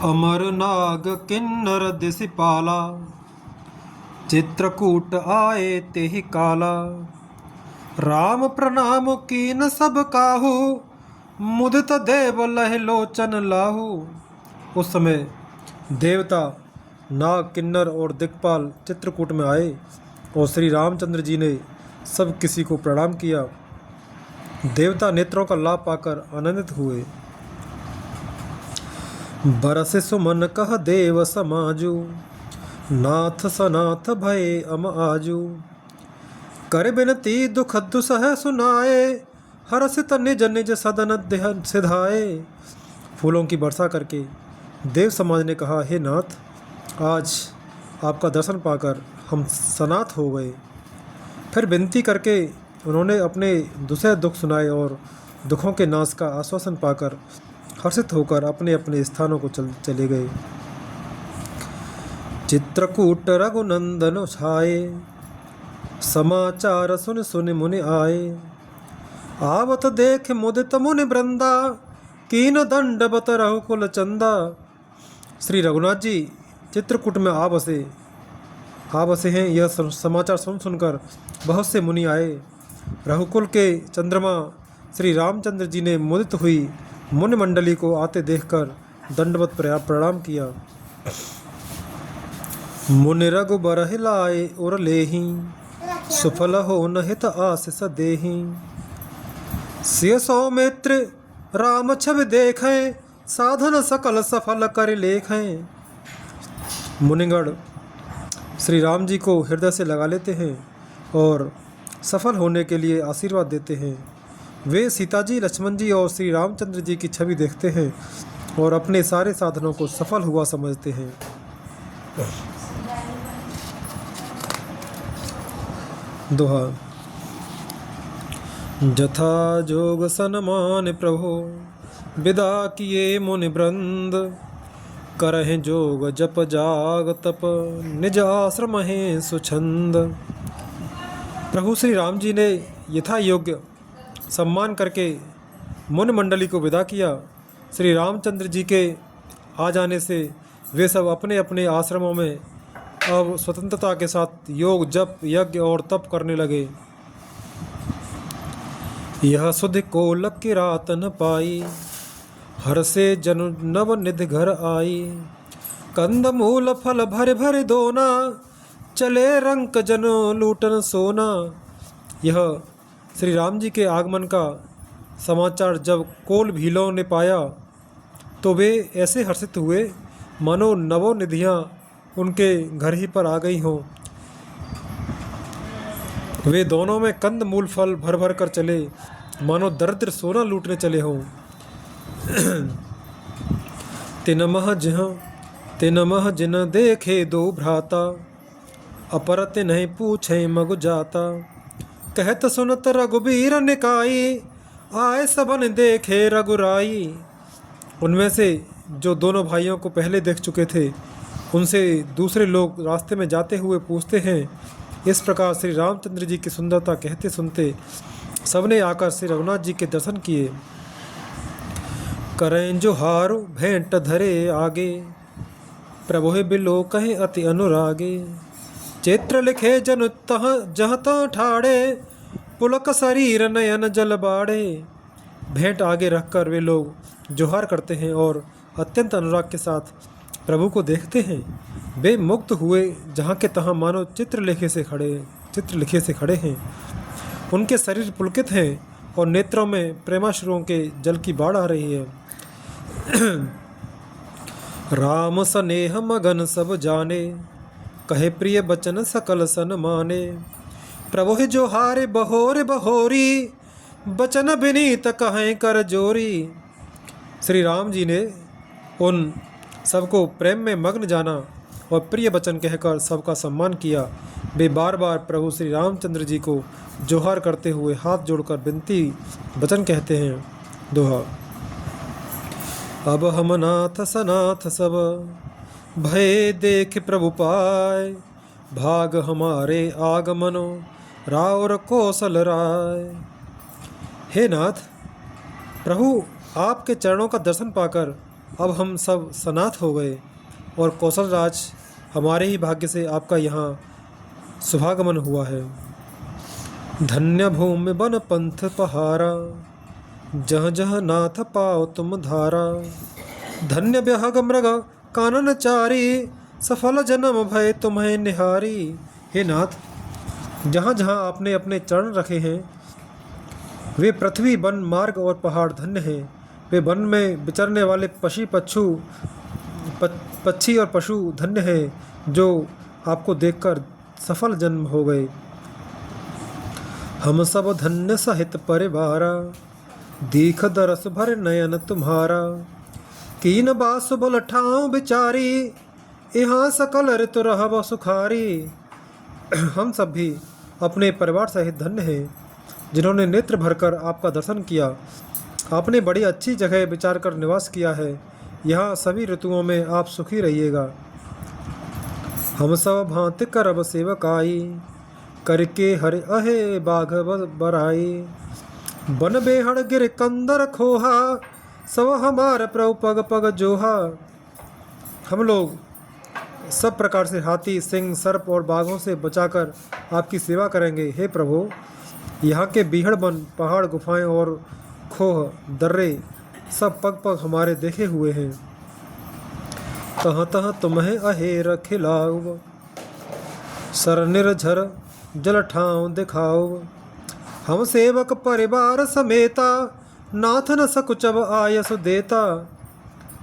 अमर नाग किन्नर दिसिपाला, चित्रकूट आए तेहि काला। राम प्रणाम कीन सब काहू, मुदित देव लह लोचन लाहू। उस समय देवता नाग किन्नर और दिक्पाल चित्रकूट में आए और श्री रामचंद्र जी ने सब किसी को प्रणाम किया। देवता नेत्रों का लाभ पाकर आनंदित हुए। बरस सुमन कह देव समाजू, नाथ सनाथ भय अम आजू। कर बिनती दुख दुसह सुनाए, हरसित निज निज सदन सिधाए। फूलों की वर्षा करके देव समाज ने कहा, हे नाथ, आज आपका दर्शन पाकर हम सनाथ हो गए। फिर विनती करके उन्होंने अपने दुसह दुख सुनाए और दुखों के नाश का आश्वासन पाकर हर्षित होकर अपने अपने स्थानों को चले गए। चित्रकूट रघुनंदन छाए, समाचार सुन सुन मुनि आए। आवत देख मुदित मुनि वृंदा, कीन दंडवत रघुकुल चंदा। श्री रघुनाथ जी चित्रकूट में आ बसे हैं। यह समाचार सुन सुनकर बहुत से मुनि आए। रघुकुल के चंद्रमा श्री रामचंद्र जी ने मुदित हुई मुनि मंडली को आते देखकर दंडवत प्रणाम किया। मुनि रघु बरहि लाए उर लेहि, सुफल हो नहित आशीष देहि। सिय सौमित्र राम छवि देखें, साधन सकल सफल कर लेखें। मुनिगण श्री राम जी को हृदय से लगा लेते हैं और सफल होने के लिए आशीर्वाद देते हैं। वे सीता जी, लक्ष्मण जी और श्री रामचंद्र जी की छवि देखते हैं और अपने सारे साधनों को सफल हुआ समझते हैं। दोहा। जथा जोग सनमान प्रभु, विदा किए मुनि वृंद। करहि जोग जप जाग तप, निज आश्रम है सुछंद। प्रभु श्री राम जी ने यथा योग्य सम्मान करके मुनि मंडली को विदा किया। श्री रामचंद्र जी के आ जाने से वे सब अपने अपने आश्रमों में अब स्वतंत्रता के साथ योग जप यज्ञ और तप करने लगे। यह सुध को लकी रात न पाई, हर से जन नव निधि घर आई। कंद मूल फल भर भर दोना, चले रंक जन लूटन सोना। यह श्री राम जी के आगमन का समाचार जब कोल भीलों ने पाया तो वे ऐसे हर्षित हुए मानो नवों निधियाँ उनके घर ही पर आ गई हों। वे दोनों में कंद मूल फल भर भर कर चले, मानो दरिद्र सोना लूटने चले हों। तिन मह जिन देखे दो भ्राता, अपरत नहीं पूछे मगु जाता। कहत सुनत रघुबीर निकाई, आए सबन देखे रघुराई। उनमें से जो दोनों भाइयों को पहले देख चुके थे उनसे दूसरे लोग रास्ते में जाते हुए पूछते हैं। इस प्रकार श्री रामचंद्र जी की सुंदरता कहते सुनते सबने आकर श्री रघुनाथ जी के दर्शन किए। करें जो हारो भेंट धरे आगे, प्रभु बिलो कहे अति अनुरागे। चित्र लिखे जन तह जह तह ठाड़े, पुलक शरीर नयन जल बाड़े। भेंट आगे रखकर वे लोग जोहार करते हैं और अत्यंत अनुराग के साथ प्रभु को देखते हैं। वे मुक्त हुए जहाँ के तहाँ मानो चित्रलेखे से खड़े हैं। उनके शरीर पुलकित हैं और नेत्रों में प्रेमाश्रुओं के जल की बाढ़ आ रही है। राम स्नेह मगन सब जाने, कहे प्रिय बचन सकल सन माने। प्रभु जो हारे बहोरे बहोरी, बचन विनीत कहें कर जोरी। श्री राम जी ने उन सबको प्रेम में मग्न जाना और प्रिय वचन कहकर सबका सम्मान किया। वे बार बार प्रभु श्री रामचंद्र जी को जोहार करते हुए हाथ जोड़कर विनती वचन कहते हैं। दोहा। अब हम नाथ सनाथ सब, भय देख प्रभु पाए। भाग हमारे आगमनो, रावर कौशल राय। हे नाथ, प्रभु आपके चरणों का दर्शन पाकर अब हम सब सनाथ हो गए और कौशल राज हमारे ही भाग्य से आपका यहाँ शुभागमन हुआ है। धन्य भूमि वन पंथ पहारा, जह जह नाथ पाओ तुम धारा। धन्य ब्यहग मृग कानन चारी, सफल जन्म भय तुम्हें निहारी। हे नाथ, जहाँ जहाँ आपने अपने चरण रखे हैं वे पृथ्वी वन मार्ग और पहाड़ धन्य हैं। वे वन में विचरने वाले पक्षी और पशु धन्य हैं जो आपको देखकर सफल जन्म हो गए। हम सब धन्य सहित परिवारा, दीख दरस भर नयन तुम्हारा। कीन बास बल ठाव बिचारी, यहाँ सकल ऋतु रहब सुखारी। हम सब भी अपने परिवार सहित धन्य हैं जिन्होंने नेत्र भरकर आपका दर्शन किया। आपने बड़ी अच्छी जगह विचार कर निवास किया है। यहाँ सभी ऋतुओं में आप सुखी रहिएगा। हम सब भांति करब सेवकाई, करके हर अहे बाघ बराई। बन बेहड़ गिर कंदर खोहा, सब हमार प्रभु पग पग जोहा। हम लोग सब प्रकार से हाथी, सिंह, सर्प और बाघों से बचाकर आपकी सेवा करेंगे। हे प्रभु, यहाँ के बीहड़ वन, पहाड़, गुफाएं और खोह दर्रे सब पग पग हमारे देखे हुए हैं। तह तह तुम्हें अहेर खिलाओ, सर निर्झर जल ठाव दिखाओ। हम सेवक परिवार समेता, नाथ न सकुचब आयस देता।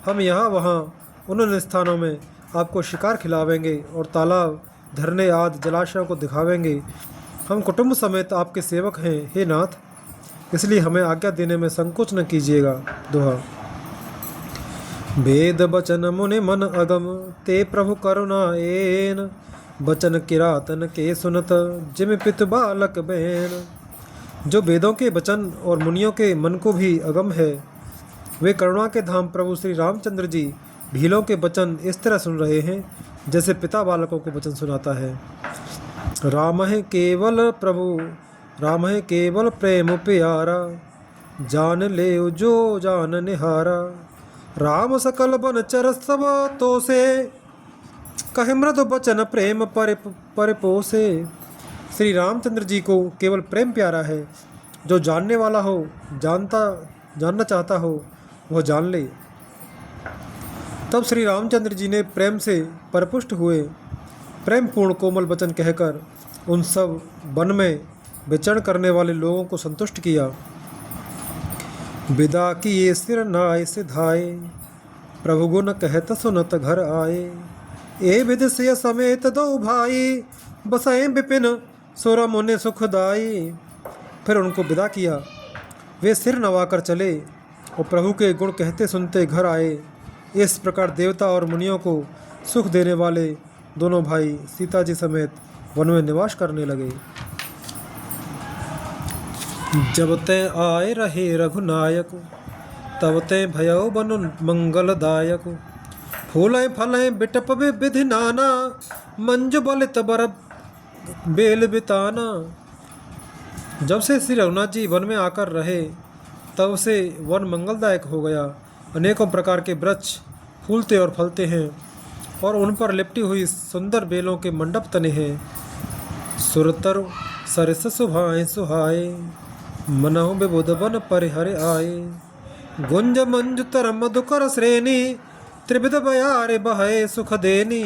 हम यहाँ वहाँ उन स्थानों में आपको शिकार खिलावेंगे और तालाब, झरने आदि जलाशयों को दिखावेंगे। हम कुटुंब समेत आपके सेवक हैं हे नाथ, इसलिए हमें आज्ञा देने में संकोच न कीजिएगा। दोहा। वेद बचन मुनि मन अगम, ते प्रभु करुणा एन। बचन किरातन के सुनत, जिम पितु बालक बहन। जो वेदों के वचन और मुनियों के मन को भी अगम है, वे करुणा के धाम प्रभु श्री रामचंद्र जी भीलों के वचन इस तरह सुन रहे हैं जैसे पिता बालकों को वचन सुनाता है। राम है केवल प्रभु, राम है केवल प्रेम प्यारा। जान ले जो जान निहारा, राम सकल बन चर सब तो से। कहे मृदु बचन प्रेम परिपोसे। श्री रामचंद्र जी को केवल प्रेम प्यारा है। जो जानने वाला हो, जानना चाहता हो, वह जान ले। तब श्री रामचंद्र जी ने प्रेम से परिपुष्ट हुए प्रेम पूर्ण कोमल वचन कहकर उन सब वन में विचरण करने वाले लोगों को संतुष्ट किया। विदा किए सिर नाय सिधाए, प्रभु गुण कहत सुनत घर आए। ए विद से समेत दो भाई, बसाए विपिन सोरा मुने सुखदाई। फिर उनको विदा किया। वे सिर नवाकर चले और प्रभु के गुण कहते सुनते घर आए। इस प्रकार देवता और मुनियों को सुख देने वाले दोनों भाई सीता जी समेत वन में निवास करने लगे। जब तय आए रहे रघुनायक, तब तय भयो बनु मंगलदायक। फूलें फलें बिटप विधि नाना, मंजु बलित बर बेल बिताना। जब से श्री रघुनाथ जी वन में आकर रहे तब से वन मंगलदायक हो गया। अनेकों प्रकार के वृक्ष फूलते और फलते हैं और उन पर लिपटी हुई सुंदर बेलों के मंडप तने हैं। सुरतर सरस सुभाएं सुहाए, मनहु विबुध वन परिहर आए। गुंज मंजु तर मधुकर श्रेणी, त्रिविध बयारे बहे सुख देनी।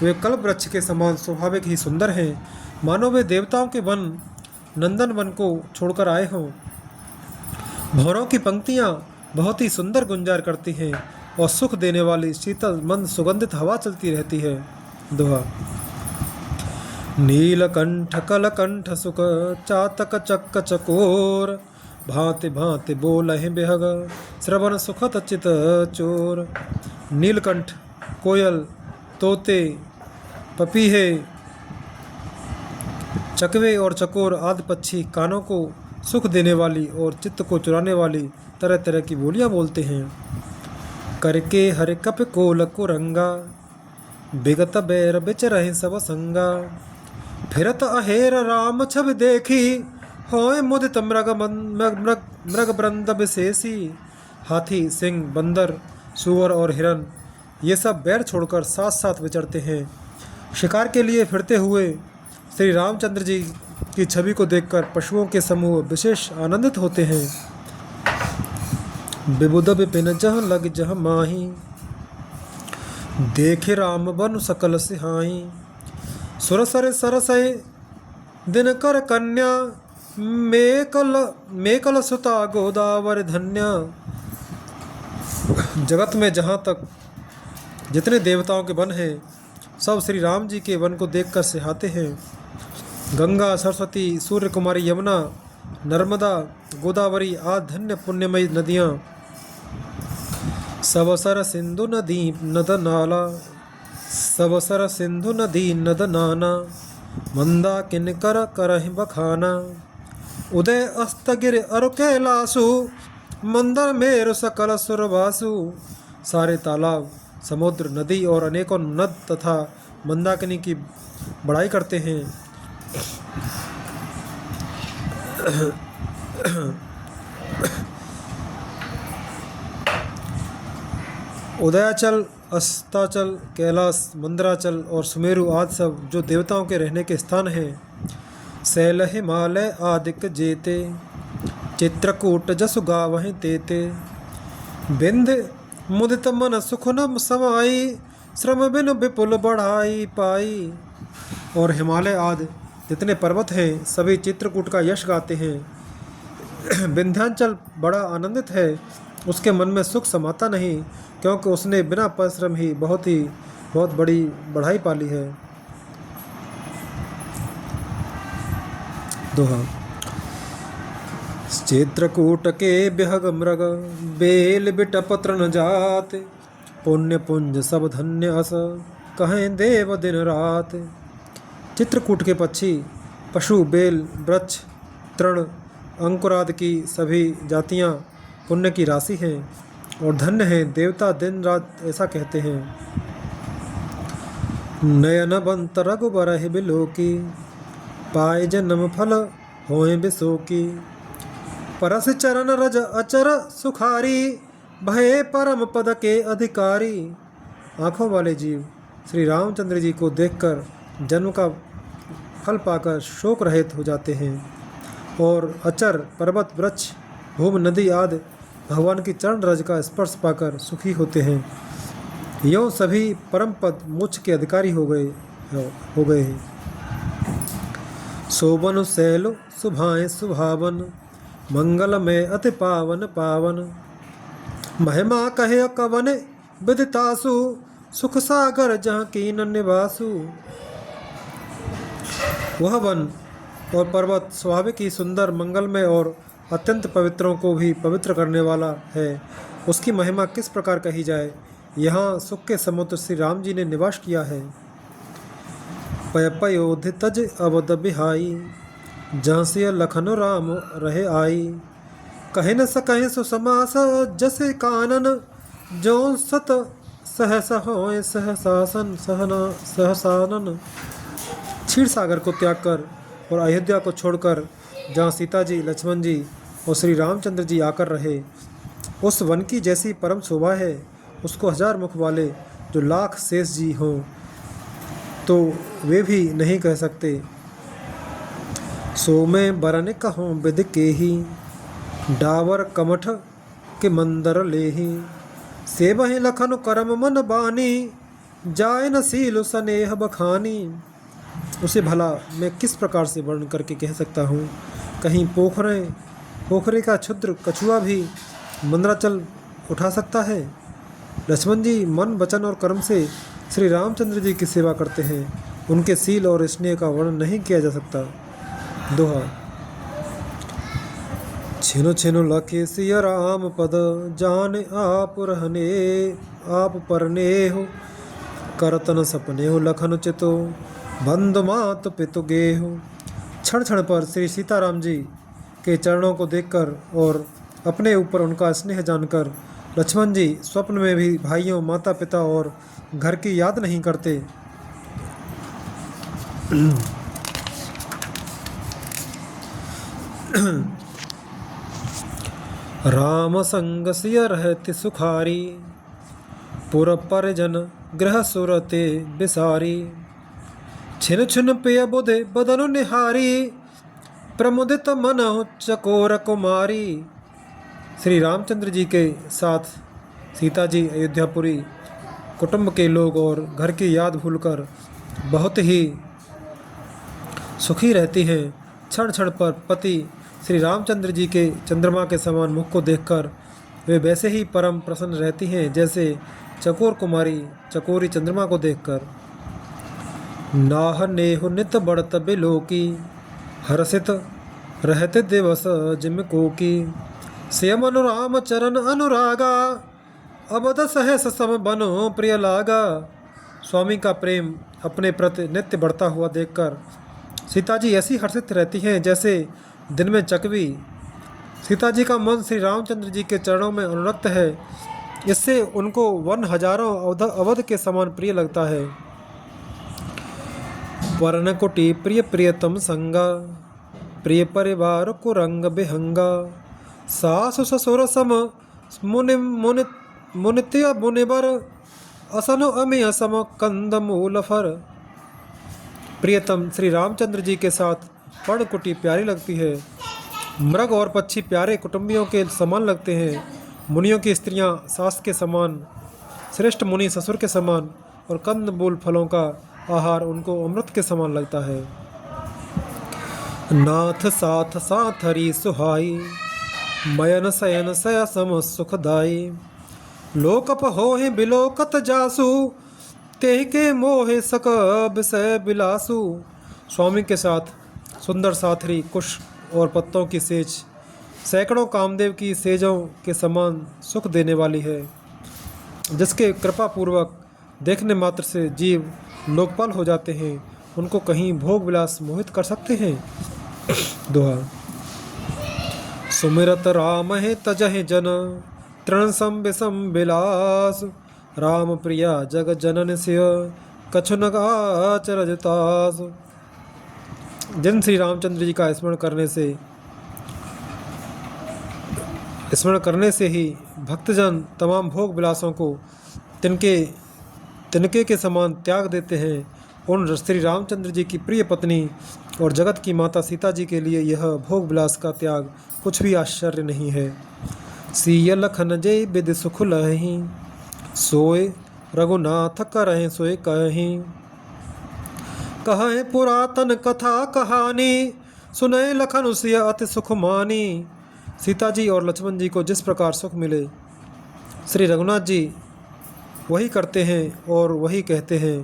वे कल्प वृक्ष के समान स्वाभाविक ही सुंदर हैं, मानो वे देवताओं के वन नंदन वन को छोड़कर आए हों। भौरों की पंक्तियाँ बहुत ही सुंदर गुंजार करती हैं और सुख देने वाली शीतल मंद सुगंधित हवा चलती रहती है। दोहा। नीलकंठ कलकंठ सुख, चातक चक्क चकोर। भांति भांति बोलहि बेहग, श्रवण सुखत चित चोर। नीलकंठ, कोयल, तोते, पपीहे, चकवे और चकोर आदि पक्षी कानों को सुख देने वाली और चित्त को चुराने वाली तरह तरह की बोलियां बोलते हैं। करके हर कप कोल कुरंगा, बिगत बैर बिच रहे सब संगा। फिरत अहेर राम छब देखी, होए मुदित मृग मृग वृंद विशेषी। हाथी, सिंह, बंदर सूअर और हिरन ये सब बैर छोड़कर साथ साथ विचरते हैं। शिकार के लिए फिरते हुए श्री रामचंद्र जी की छवि को देखकर पशुओं के समूह विशेष आनंदित होते हैं। विबुध विपिन जह लग जह माही, देखे राम बनु सकल सिहाई। सुरसर सरसय दिन कर कन्या, मेकल सुता गोदावर धन्य। जगत में जहाँ तक जितने देवताओं के वन हैं सब श्री राम जी के वन को देखकर सिहाते हैं। गंगा, सरस्वती, सूर्य कुमारी, यमुना, नर्मदा, गोदावरी आदि धन्य पुण्यमयी नदियाँ, सवसर सिंधु नदी नद नाला, सवसर सिंधु नदी नद नाना। मंदा किनकर करहि बखाना, उदय अस्तगिर अरु कैलासु। मंदर मेरु सकल सुरवासु। सारे तालाब, समुद्र, नदी और अनेकों नद तथा मंदाकिनी की बड़ाई करते हैं। उदयाचल, अस्ताचल, कैलाश, मंदराचल और सुमेरु आदि सब जो देवताओं के रहने के स्थान हैं। शैल हिमालय आदिक जेते, चित्रकूट जसु गावहि तेते। बिंद मुदित मन सुख न समाई, श्रम बिन विपुल बढ़ाई पाई। और हिमालय आदि जितने पर्वत हैं सभी चित्रकूट का यश गाते हैं। विंध्याचल बड़ा आनंदित है, उसके मन में सुख समाता नहीं, क्योंकि उसने बिना परिश्रम ही बहुत बड़ी बढ़ाई पाली है। दोहा। चित्रकूट के बिहग मृग, बेल बिटपत्र न जात। पुण्य पुंज सब धन्य अस, कहें देव दिन रात। चित्रकूट के पक्षी, पशु, बेल, वृक्ष, तृण, अंकुरादि की सभी जातियाँ पुण्य की राशि हैं और धन्य हैं। देवता दिन रात ऐसा कहते हैं। नयन बंत रघुबर बिलोकी, पाए जन्म फल होए बिसोकी। परस चरण रज अचर सुखारी, भये परम पद के अधिकारी। आँखों वाले जीव श्री रामचंद्र जी को देखकर जन्म का फल पाकर शोक रहित हो जाते हैं और अचर, पर्वत, वृक्ष, भूमि, नदी आदि भगवान की चरण रज का स्पर्श पाकर सुखी होते हैं। यों सभी परम पद मोक्ष के अधिकारी हो गए हैं। शोभन शैल सुभाएं सुभावन, मंगलमय अति पावन पावन। महिमा कहे कवन विदितासु, सुख सागर जहाँ कीन निवासु। वह वन और पर्वत स्वाभाविक ही सुंदर, मंगलमय और अत्यंत पवित्रों को भी पवित्र करने वाला है। उसकी महिमा किस प्रकार कही जाए। यहाँ सुख के समुद्र श्री राम जी ने निवास किया है। पय पयोधि तज अवध बिहाई, जहाँ से लखन राम रहे आई। कहे न सकहे सुसमास जसे कानन, जो सत सहस होए सहसासन सहसानन। क्षीर सागर को त्याग कर और अयोध्या को छोड़कर जहाँ सीता जी, लक्ष्मण जी और श्री रामचंद्र जी आकर रहे, उस वन की जैसी परम शोभा है उसको हजार मुख वाले जो लाख शेष जी हों तो वे भी नहीं कह सकते। सो मैं बरन कहूँ विद के ही, डावर कमठ के मंदर लेही। सेवहि लखन करम मन बानी, जाय न सील स्नेह बखानी। उसे भला मैं किस प्रकार से वर्णन करके कह सकता हूँ। कहीं पोखरे का क्षुद्र कछुआ भी मंदराचल उठा सकता है। लक्ष्मण जी मन, वचन और कर्म से श्री रामचंद्र जी की सेवा करते हैं। उनके सील और स्नेह का वर्णन नहीं किया जा सकता। दोहा। छिनो छिनो लखे सिय राम पद, जान आप रहने आप परने हो। करतन सपने हो लखन चितो, बंधु मात पितु गेहो। क्षण क्षण पर श्री सीताराम जी के चरणों को देखकर और अपने ऊपर उनका स्नेह जानकर लक्ष्मण जी स्वप्न में भी भाइयों, माता पिता और घर की याद नहीं करते। राम संग सिय रहति सुखारी, पुर परिजन गृह सुरते बिसारी। छिन छिन पिय बुधे बदनु निहारी, प्रमुदित मन चकोर कुमारी। श्री रामचंद्र जी के साथ सीता जी अयोध्यापुरी कुटुंब के लोग और घर की याद भूलकर बहुत ही सुखी रहती हैं। क्षण क्षण पर पति श्री रामचंद्र जी के चंद्रमा के समान मुख को देखकर वे वैसे ही परम प्रसन्न रहती हैं जैसे चकोर कुमारी चकोरी चंद्रमा को देखकर। नाह नेहु नित बढ़त बिलोकी, हर्षित रहते दिवस जिम को की। श्याम अनुराम चरण अनुरागा, अबद सहस सम बनो प्रिय लागा। स्वामी का प्रेम अपने प्रति नित्य बढ़ता हुआ देखकर सीता जी ऐसी हर्षित रहती हैं जैसे दिन में चकवी। सीता जी का मन श्री रामचंद्र जी के चरणों में अनुरक्त है, इससे उनको वन हजारों अवध के समान प्रिय लगता है। वर्ण कुटी प्रिय प्रियतम संगा, प्रिय परिवार को रंग बिहंगा। सासु ससुर सम मुनि मुनि मुनित्य मुनिवर, असनु अमिय सम कंद मूल फर। प्रियतम श्री रामचंद्र जी के साथ पर्णकुटी प्यारी लगती है। मृग और पक्षी प्यारे कुटुंबियों के समान लगते हैं। मुनियों की स्त्रियां सास के समान, श्रेष्ठ मुनि ससुर के समान और कंद मूल फलों का आहार उनको अमृत के समान लगता है। नाथ साथ साथ हरी सुहाई, मयन शयन सय सम सुखदाई। लोकप होहि बिलोकत जासु, तेह के मोहे सक विषय बिलासु। स्वामी के साथ सुंदर साथरी कुश और पत्तों की सेज सैकड़ों कामदेव की सेजों के समान सुख देने वाली है, जिसके कृपा पूर्वक देखने मात्र से जीव लोकपाल हो जाते हैं। उनको कहीं भोग विलास मोहित कर सकते हैं। दोहा। सुमिरत राम है तजहि जन, तृण सम विषम बिलास। राम प्रिया जग जनन सिय, कछु न आचरजतास। जिन श्री रामचंद्र जी का स्मरण करने से ही भक्तजन तमाम भोग विलासों को तिनके के समान त्याग देते हैं, उन श्री रामचंद्र जी की प्रिय पत्नी और जगत की माता सीता जी के लिए यह भोग विलास का त्याग कुछ भी आश्चर्य नहीं है। सिय लखन जय बिद सुख लहि, सोए रघुनाथ करहि सोए कहीं। कहे पुरातन कथा कहानी, सुनय लखन सिय अति सुख मानी। सीता जी और लक्ष्मण जी को जिस प्रकार सुख मिले, श्री रघुनाथ जी वही करते हैं और वही कहते हैं।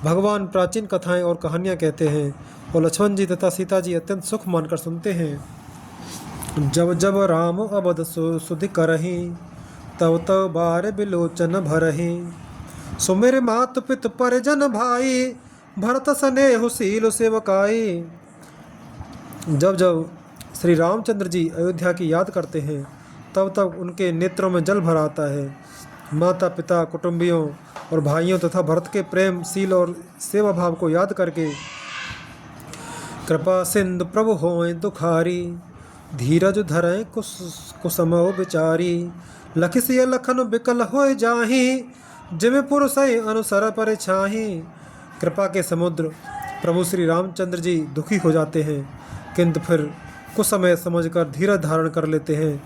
भगवान प्राचीन कथाएं और कहानियां कहते हैं और लक्ष्मण जी तथा सीता जी अत्यंत सुख मानकर सुनते हैं। जब जब राम अबद सुधि करही, तब तब बार बिलोचन भरही। सुमेर मात पित परिजन भाई, भरत स्नेहु सील सेवकाई। जब जब श्री रामचंद्र जी अयोध्या की याद करते हैं, तब तब उनके नेत्रों में जल भर आता है। माता पिता कुटुंबियों और भाइयों तथा भरत के प्रेम शील और सेवा भाव को याद करके कृपा सिंधु प्रभु होएं दुखारी। धीरज धरें कुसमो विचारी। लखिसिय लखन बिकल होए जाही, जिम पुरुष अनुसर पर छाही। कृपा के समुद्र प्रभु श्री रामचंद्र जी दुखी हो जाते हैं, किंतु फिर कुछ समय समझकर धीरज धारण कर लेते हैं।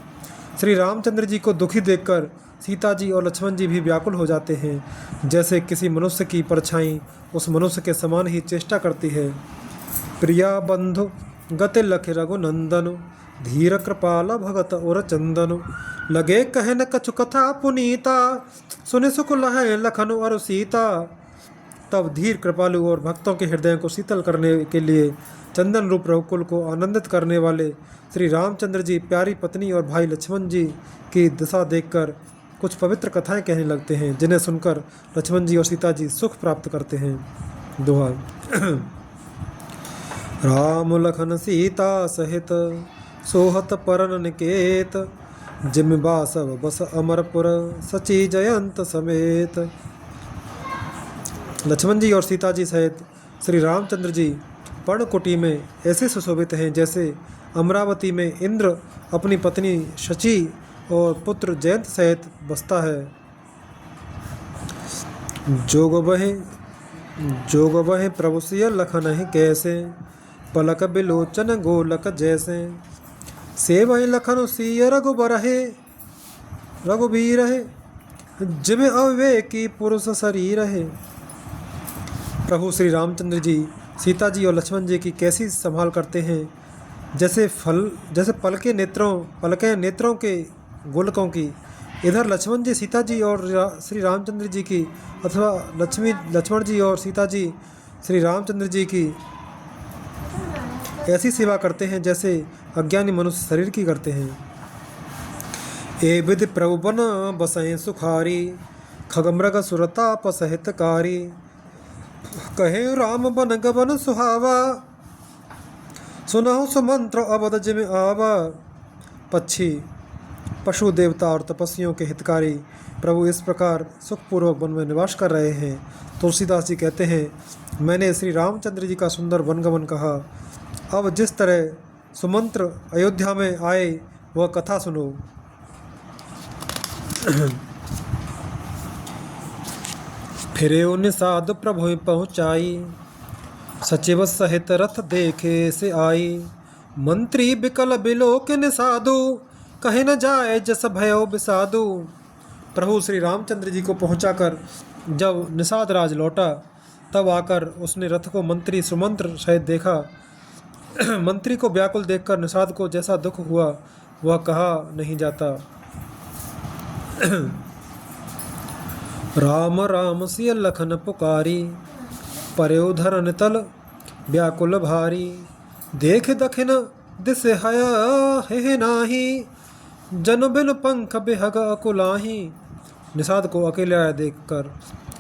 श्री रामचंद्र जी को दुखी देखकर सीता जी और लक्ष्मण जी भी व्याकुल हो जाते हैं, जैसे किसी मनुष्य की परछाई उस मनुष्य के समान ही चेष्टा करती है। प्रिया बंधु गति लख रघुनंदन, धीर कृपाल भगत और चंदन। लगे कहन कछु कथा पुनीता, सुने सुख लहे लखन और सीता। तब धीर कृपालु और भक्तों के हृदय को शीतल करने के लिए चंदन रूप रघुकुल को आनंदित करने वाले श्री रामचंद्र जी प्यारी पत्नी और भाई लक्ष्मण जी की दशा देखकर कुछ पवित्र कथाएं कहने लगते हैं, जिन्हें सुनकर लक्ष्मण जी और सीता जी सुख प्राप्त करते हैं। दोहा। राम लखन सीता सहित, सोहत परन निकेत। जिम बासव बस अमरपुर, सची जयंत समेत। लक्ष्मण जी और सीता जी सहित श्री रामचंद्र जी पर्णकुटी में ऐसे सुशोभित हैं जैसे अमरावती में इंद्र अपनी पत्नी शची और पुत्र जयंत सहित बसता है। जोग बहे प्रभु सिय लखन है कैसे, पलक बिलोचन गोलक जैसे। से वही लखन सिय रघुबीर है, जिम अविवेकी पुरुष शरीर है। प्रभु श्री रामचंद्र जी सीता जी और लक्ष्मण जी की कैसी संभाल करते हैं, जैसे पलकें नेत्रों के गोलकों की। इधर लक्ष्मण जी सीता जी और श्री रामचंद्र जी की, अथवा लक्ष्मण जी और सीता जी श्री रामचंद्र जी की ऐसी सेवा करते हैं जैसे अज्ञानी मनुष्य शरीर की करते हैं। ए विधि प्रभु बन बसहें सुखारी, खगमृग सुरताप सहितकारी। कहे राम बन गबन सुहावा, सुनहु सुमंत्र अवध जिम आवा। पक्षी, पशु, देवता और तपस्वियों के हितकारी प्रभु इस प्रकार सुखपूर्वक वन में निवास कर रहे हैं। तुलसीदास जी कहते हैं, मैंने श्री रामचंद्र जी का सुंदर वनगमन कहा, अब जिस तरह सुमंत्र अयोध्या में आए वह कथा सुनो। फिरे निषाद प्रभु पहुँचाई, सचिव सहित रथ देखे से आई। मंत्री बिकल बिलोक निषादु, कहे न जाए जस भयो बिसादु। प्रभु श्री रामचंद्र जी को पहुंचाकर जब निषाद राज लौटा, तब आकर उसने रथ को मंत्री सुमंत्र सहित देखा। मंत्री को व्याकुल देखकर निषाद को जैसा दुख हुआ वह कहा नहीं जाता। राम राम सिय लखन पुकारी, पर्यो धरन तल व्याकुल भारी। देख दखिन दिस हया है नाही, जन बिन पंख बेहग अकुलाही। निषाद को अकेले आया देखकर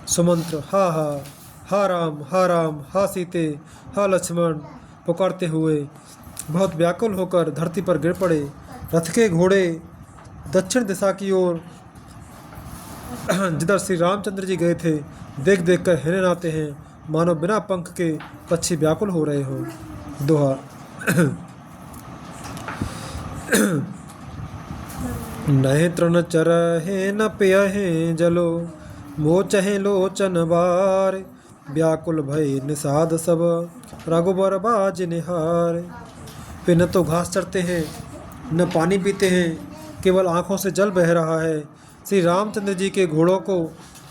सुमंत्र हा राम हा सीते हा लक्ष्मण पुकारते हुए बहुत व्याकुल होकर धरती पर गिर पड़े। रथ के घोड़े दक्षिण दिशा की ओर जिधर श्री रामचंद्र जी गए थे देख देख कर हिरन आते हैं, मानो बिना पंख के पक्षी व्याकुल हो रहे हो। दोहा। नहे तृण चरहे न पियहे जलो, मोचहे लोचन बार। व्याकुल भय निषाद सब, रघुबर बाज निहार। वे न तो घास चरते हैं न पानी पीते हैं, केवल आँखों से जल बह रहा है। श्री रामचंद्र जी के घोड़ों को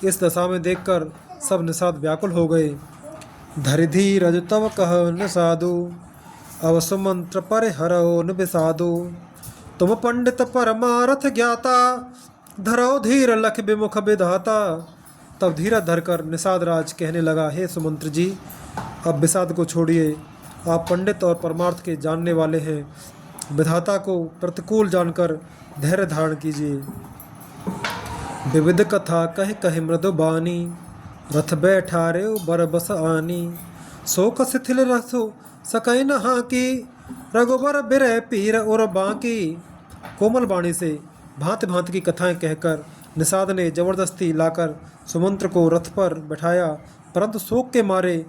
इस दशा में देखकर सब निषाद व्याकुल हो गए। धरिधी रज तव कह निषादु, अव सुमंत्र पर हरो न बिसादु। तुम पंडित परमारथ ज्ञाता, धरो धीर लख विमुख विधाता। तब धीरज धरकर निषाद राज कहने लगा, हे सुमंत्र जी, अब विषाद को छोड़िए, आप पंडित और परमार्थ के जानने वाले हैं। विधाता को प्रतिकूल जानकर धैर्य धारण कीजिए। विविध कथा कह कह मृदु बानी, रथ बैठारे बर बस आनी। शोक शिथिल रसो सकै नहा की, रघुबर बिरह पीर और बाकी। कोमल वाणी से भांति भांति की कथाएं कहकर निषाद ने जबरदस्ती लाकर सुमंत्र को रथ पर बैठाया, परंतु शोक के मारे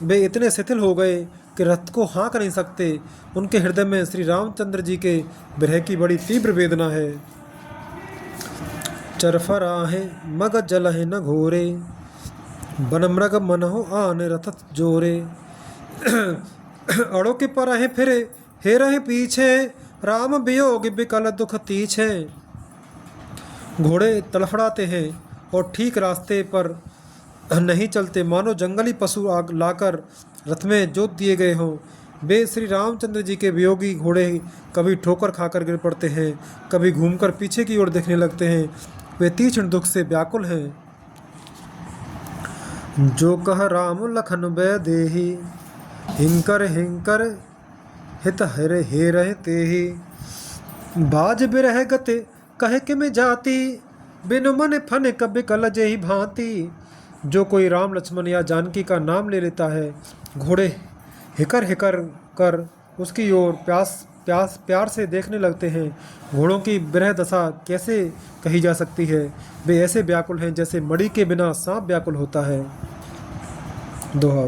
वे इतने शिथिल हो गए कि रथ को हाँक नहीं सकते। उनके हृदय में श्री रामचंद्र जी के विरह की बड़ी तीव्र वेदना है। चरफराहे मग जलहे न घोरे, बन मृग मनहो आन रथ जोरे। अड़ो के पर रहे फिरे हे रहे पीछे, राम वियोग बिकल दुख तीछे। घोड़े तड़फड़ाते हैं और ठीक रास्ते पर नहीं चलते, मानो जंगली पशु आग लाकर रथ में जोत दिए गए हों। वे श्री रामचंद्र जी के वियोगी घोड़े कभी ठोकर खाकर गिर पड़ते हैं, कभी घूमकर पीछे की ओर देखने लगते हैं। वे तीक्ष्ण दुख से व्याकुल हैं। जो कह राम लखन बै देही, हिंकर हिंकर हित हरे हे रहते ही। बाज बिरह गते कहे कि मैं जाती, बिनु मन फन कभी कल जेहि भांति। जो कोई राम लक्ष्मण या जानकी का नाम ले लेता है, घोड़े हिकर हिकर कर उसकी ओर प्यार से देखने लगते हैं। घोड़ों की बिरह दशा कैसे कही जा सकती है, वे ऐसे व्याकुल हैं जैसे मणि के बिना सांप व्याकुल होता है। दोहा।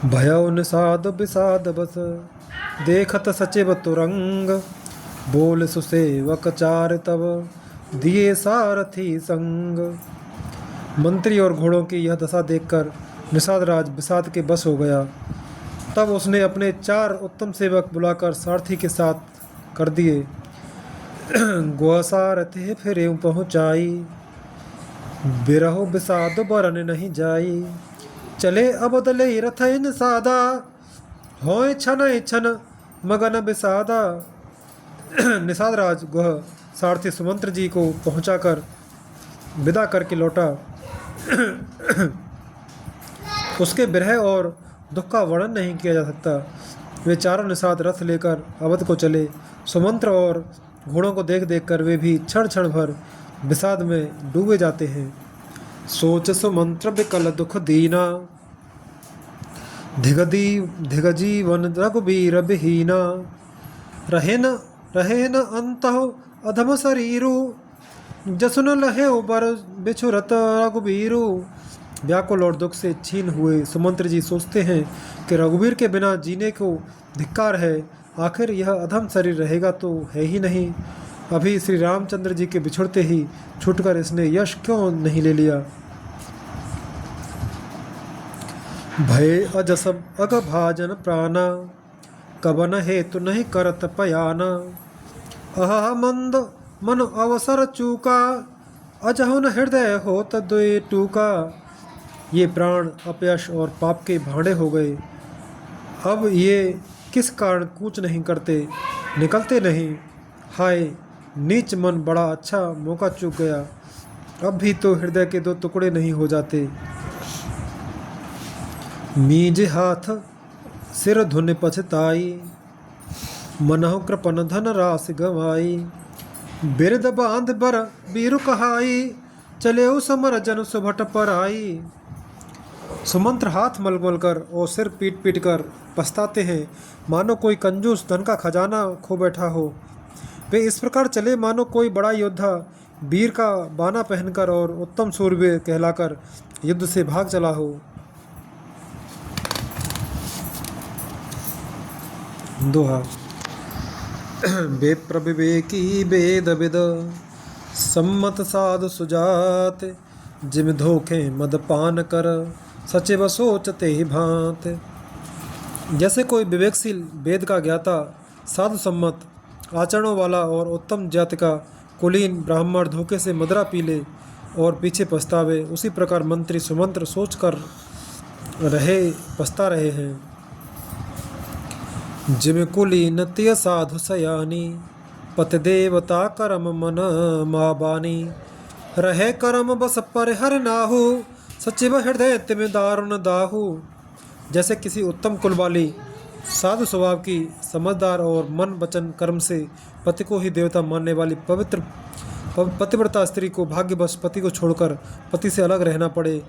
भयो निषाद विषाद बस, देखत सचिव तुरंग। बोल सुसेवक चार तब, दिए सारथी संग। मंत्री और घोड़ों की यह दशा देखकर निषाद राज विषाद के बस हो गया। तब उसने अपने 4 उत्तम सेवक बुलाकर सारथी के साथ कर दिए। गोसारथे फिर पहुँचाई, बिरहो विषाद बरन नहीं जाई। चले अबदले रथ निषादा, होय छन छन मगन विषादा। निषाद राज गुह सारथी सुमंत्र जी को पहुंचाकर विदा करके लौटा। उसके विरह और दुख का वर्णन नहीं किया जा सकता। वे चारों निषाद रथ लेकर अवध को चले। सुमंत्र और घोड़ों को देख देख कर वे भी क्षण क्षण भर विषाद में डूबे जाते हैं। सोच सुमंत्र विकल दुख दीना, धिगजीवन रघुबीर विहीना। रहे न अंतः अधम शरीरु, जसुन लहे बर बिछुरत रघुबीरु। व्याकुल और दुख से छीन हुए सुमंत्र जी सोचते हैं कि रघुबीर के बिना जीने को धिक्कार है। आखिर यह अधम शरीर रहेगा तो है ही नहीं। अभी श्री रामचंद्र जी के बिछुड़ते ही छूटकर इसने यश क्यों नहीं ले लिया। भय अजसब अग भाजन प्राणा, कवन हेतु नहीं करत पयाना। अह मंद मन अवसर चूका, अजहुन हृदय होत द्वे टूका। ये प्राण अपयश और पाप के भांडे हो गए। अब ये किस कारण कूच नहीं करते, निकलते नहीं। हाय नीच मन, बड़ा अच्छा मौका चूक गया। अब भी तो हृदय के 2 टुकड़े नहीं हो जाते। मीज हाथ सिर धुन पछताई, मनहु कृपन धन रास गवाई। बिरद बांध बर बीरु कहाई, चले समर जन सुभट पर आई। सुमंत्र हाथ मलमल कर और सिर पीट पीट कर पछताते हैं, मानो कोई कंजूस धन का खजाना खो बैठा हो। वे इस प्रकार चले मानो कोई बड़ा योद्धा वीर का बाना पहनकर और उत्तम सूरवीर कहलाकर युद्ध से भाग चला हो। दोहा। बेप्र विवेकी वेद विद, सम्मत साधु सुजात। जिम धोखे मदपान कर, सचिव सोचते ही भांत। जैसे कोई विवेकशील वेद का ज्ञाता, साधु सम्मत आचरणों वाला और उत्तम जाति का कुलीन ब्राह्मण धोखे से मदरा पी ले और पीछे पछतावे, उसी प्रकार मंत्री सुमंत्र सोच कर पछता रहे हैं। जिम कुलीन तिय साधु सयानी, पति देवता करम मन माबानी। रहे करम बस पर हर नाहु, सचिव हृदय तिम दारुण दाहु। जैसे किसी उत्तम कुल वाली साधु स्वभाव की समझदार और मन वचन कर्म से पति को ही देवता मानने वाली पतिव्रता स्त्री को भाग्यवश पति को छोड़कर पति से अलग रहना पड़े,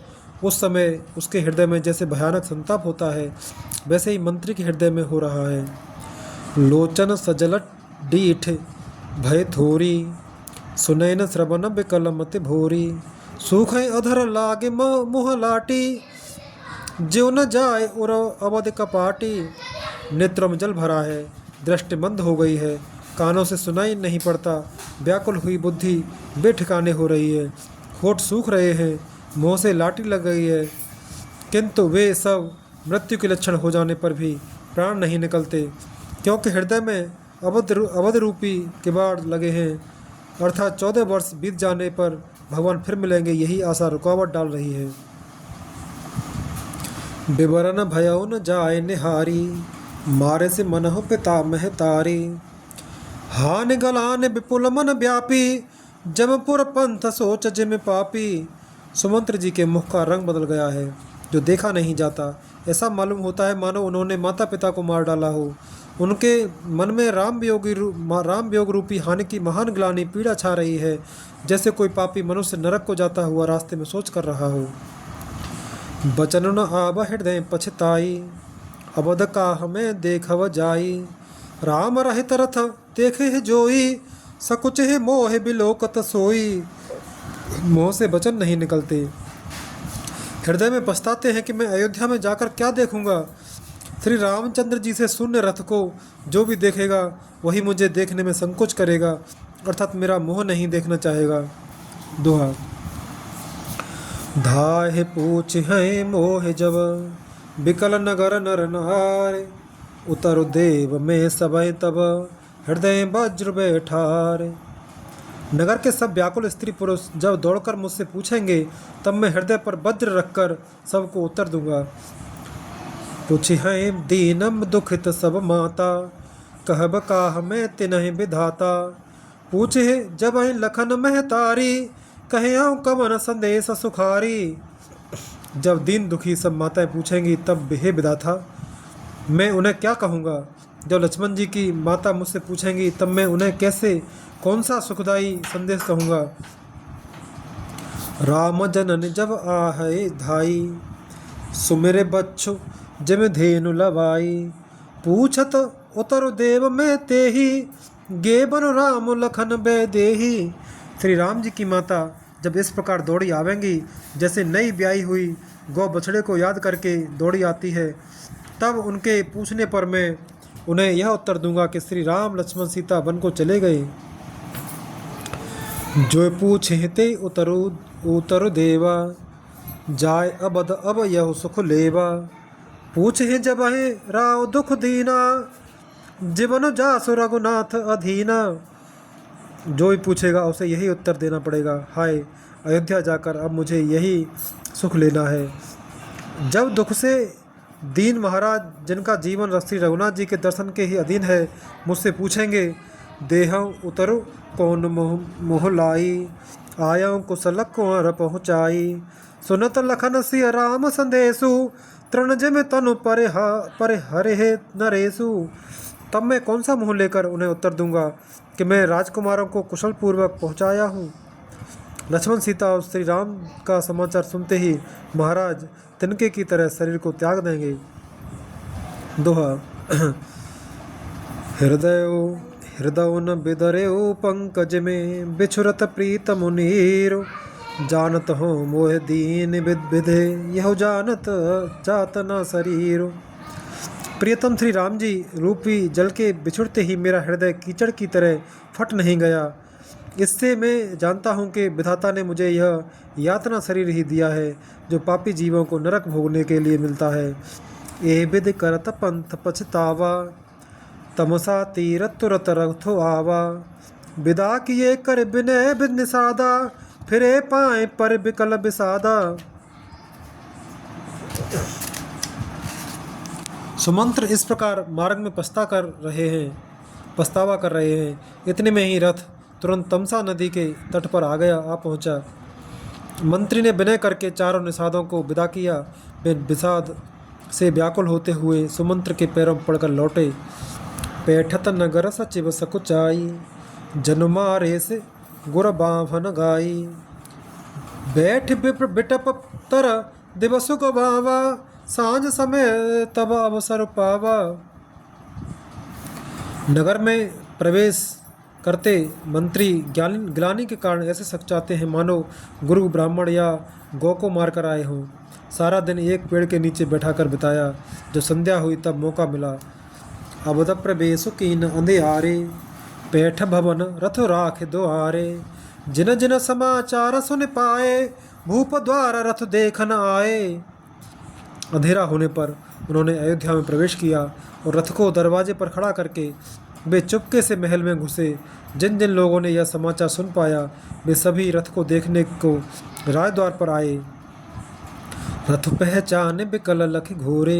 उस समय उसके हृदय में जैसे भयानक संताप होता है, वैसे ही मंत्री के हृदय में हो रहा है। लोचन सजलट डीठ भय थोरी, सुनैन श्रवण विकल मति भोरी। सूख अधर लागे मुह लाटी, ज्यो न जाए उर अवध कपाटी। नेत्रों में जल भरा है, दृष्टि मंद हो गई है, कानों से सुनाई नहीं पड़ता। व्याकुल हुई बुद्धि बेठिकाने हो रही है, होठ सूख रहे हैं, मुँह से लाठी लग गई है, किंतु वे सब मृत्यु के लक्षण हो जाने पर भी प्राण नहीं निकलते, क्योंकि हृदय में अवध रूपी किवाड़ लगे हैं। अर्थात 14 वर्ष बीत जाने पर भगवान फिर मिलेंगे, यही आशा रुकावट डाल रही है। विवरण भयौ न जाय निहारी, मारे से मनहु पिता महतारी। हानि गलान विपुल मन व्यापी, जमपुर पंथ सोच जिम पापी। सुमंत्र जी के मुख का रंग बदल गया है, जो देखा नहीं जाता। ऐसा मालूम होता है मानो उन्होंने माता पिता को मार डाला हो। उनके मन में राम वियोग रूपी हानि की महान ग्लानि पीड़ा छा रही है, जैसे कोई पापी मनुष्य नरक को जाता हुआ रास्ते में सोच कर रहा हो। बचन न आब हृदय पछताई, अबध का हमें देखव जाई। राम रहित रथ देखे है जोई, सकुच है मोह बिलोकत सोई। मोह से वचन नहीं निकलते, हृदय में पछताते हैं कि मैं अयोध्या में जाकर क्या देखूंगा। श्री रामचंद्र जी से शून्य रथ को जो भी देखेगा वही मुझे देखने में संकोच करेगा, अर्थात मेरा मोह नहीं देखना चाहेगा। दोहा। धाहे पूछ है मोह जब बिकल नगर नर नार। उतर देव में सबय तब हृदय वज्र बैठार। नगर के सब व्याकुल स्त्री पुरुष जब दौड़कर मुझसे पूछेंगे तब मैं हृदय पर वज्र रखकर सबको उत्तर दूंगा। पूछी है दीनम दुखित सब माता कहब काह में तिन्ह विधाता। पूछे जब लखन महतारी कहे कवन संदेश सुखारी। जब दीन दुखी सब माताएं पूछेंगी तब हे विधाता मैं उन्हें क्या कहूँगा। जब लक्ष्मण जी की माता मुझसे पूछेंगी तब मैं उन्हें कैसे कौन सा सुखदाई संदेश कहूँगा। राम जनन जब आहे धाई सुमेरे बच्चो जिम धेनु लवाई। पूछत उतर देव में तेही गे बन राम लखन बैदेही। श्री राम जी की माता जब इस प्रकार दौड़ी आवेंगी जैसे नई ब्याही हुई गौ बछड़े को याद करके दौड़ी आती है, तब उनके पूछने पर मैं उन्हें यह उत्तर दूंगा कि श्री राम लक्ष्मण सीता वन को चले गए। जो पूछे ते उतरु देवा जाय अबद अब यह सुख लेवा। पूछे जब है राव दुख दीना जीवन जासु रघुनाथ अधीना। जो भी पूछेगा उसे यही उत्तर देना पड़ेगा, हाय अयोध्या जाकर अब मुझे यही सुख लेना है। जब दुख से दीन महाराज जिनका जीवन श्री रघुनाथ जी के दर्शन के ही अधीन है मुझसे पूछेंगे देह उतरु कौन मोह लाई आया कुशल कुंवर पहुँचाई। सुनत लखन सिय राम संदेशु तृण जिम तनु पर हरे नरेशु। तब मैं कौन सा मुँह लेकर उन्हें उत्तर दूंगा कि मैं राजकुमारों को कुशल पूर्वक पहुँचाया हूँ। लक्ष्मण सीता और श्री राम का समाचार सुनते ही महाराज तिनके की तरह शरीर को त्याग देंगे। दोहा हृदय न बिदरे पंकज में बिछुरत प्रीतम नीर। जानत हो मोह दीन विधे यह जानत जात न शरीर। प्रियतम श्री राम जी रूपी जल के बिछुड़ते ही मेरा हृदय कीचड़ की तरह फट नहीं गया। इससे मैं जानता हूँ कि विधाता ने मुझे यह यातना शरीर ही दिया है जो पापी जीवों को नरक भोगने के लिए मिलता है। ए विद करत पंथ पछतावा तमसा तीरथ तुरत रथो आवा। विदा किए कर विनय निषादा फिरे पाए पर विकल विषादा। सुमंत्र इस प्रकार मार्ग में पछतावा कर रहे हैं। इतने में ही रथ तुरंत तमसा नदी के तट पर आ पहुंचा। मंत्री ने विनय करके चारों निषादों को विदा किया। वे विषाद से व्याकुल होते हुए सुमंत्र के पैरों में पड़कर लौटे। पैठत नगर सचिव सकुचाई जनुमारे से गुर बाभन गाई। बैठ बिटप तर दिवसु को भावा सांझ समय तब अवसर पावा। नगर में प्रवेश करते मंत्री ग्लानि के कारण ऐसे सकचाते हैं मानो गुरु ब्राह्मण या गौ को मार कर आए हों। सारा दिन एक पेड़ के नीचे बैठाकर बिताया। जब संध्या हुई तब मौका मिला। अबद प्रवेश कीन अंधियारे पैठ भवन रथ राख द्वारे। जिन जिन समाचार सुन पाए भूप द्वार रथ देखन आए। अंधेरा होने पर उन्होंने अयोध्या में प्रवेश किया और रथ को दरवाजे पर खड़ा करके वे चुपके से महल में घुसे। जिन जिन लोगों ने यह समाचार सुन पाया वे सभी रथ को देखने को राजद्वार पर आए। रथ पहचान बिकल लख घोरे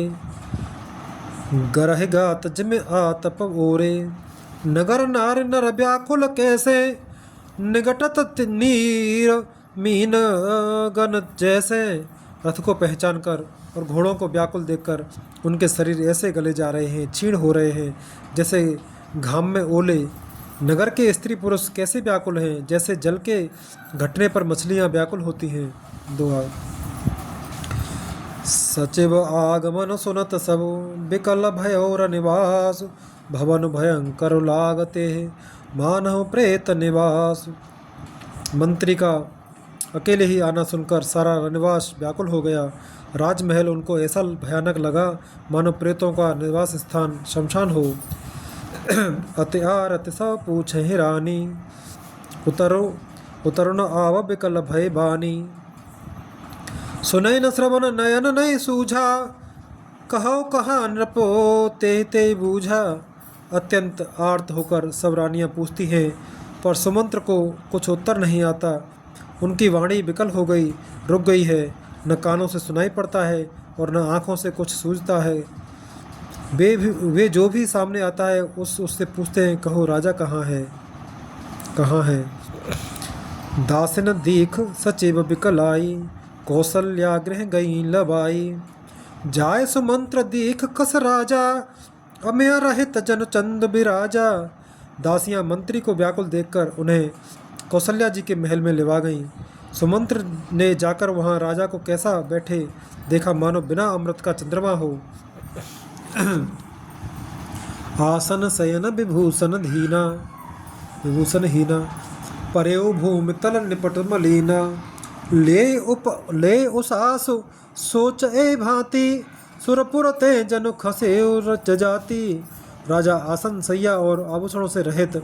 गरह गात जिम आतप ओरे। नगर नार नर व्याकुल कैसे निगटत नीर मीन गन जैसे। रथ को पहचान कर और घोड़ों को व्याकुल देखकर उनके शरीर ऐसे गले जा रहे हैं, क्षीण हो रहे हैं जैसे घाम में ओले। नगर के स्त्री पुरुष कैसे व्याकुल हैं जैसे जल के घटने पर मछलियां व्याकुल होती हैं। दोहा सचिव आगमन सुनत सब विकल भयोर निवास। भवन भयंकर लागते मानव प्रेत निवास। मंत्री का अकेले ही आना सुनकर सारा रनिवास व्याकुल हो गया। राजमहल उनको ऐसा भयानक लगा मानो प्रेतों का निवास स्थान शमशान हो। अति आरत सा पूछे रानी उतरो न आव बिकल भय बानी। सुनय न श्रवण नयन नहीं सूझा, कहो कहाँ नृपो ते ते बूझा। अत्यंत आर्त होकर सब रानियां पूछती हैं, पर सुमंत्र को कुछ उत्तर नहीं आता। उनकी वाणी विकल हो गई, रुक गई है, न कानों से सुनाई पड़ता है और न आँखों से कुछ सूझता है। वे जो भी सामने आता है उससे पूछते हैं, कहो राजा कहाँ है, कहाँ है। दासिन दीख सचिव बिकलाई, कौशल्या गृह गई लबाई। जाय सुमंत्र दीख कस राजा, अमेय रहित जन चंद बिराजा। दासियां मंत्री को व्याकुल देखकर उन्हें कौशल्या जी के महल में लेवा गईं। सुमंत्र ने जाकर वहां राजा को कैसा बैठे देखा, मानो बिना अमृत का चंद्रमा हो। आसन शयन विभूषण धीना, विभूषण हीना। परेव भूमि तल निपट मलीना, ले उस आसु सोच ए भांति। सुरपुर ते जनु खसे रच जाती। राजा आसन सैया और आभूषणों से रहित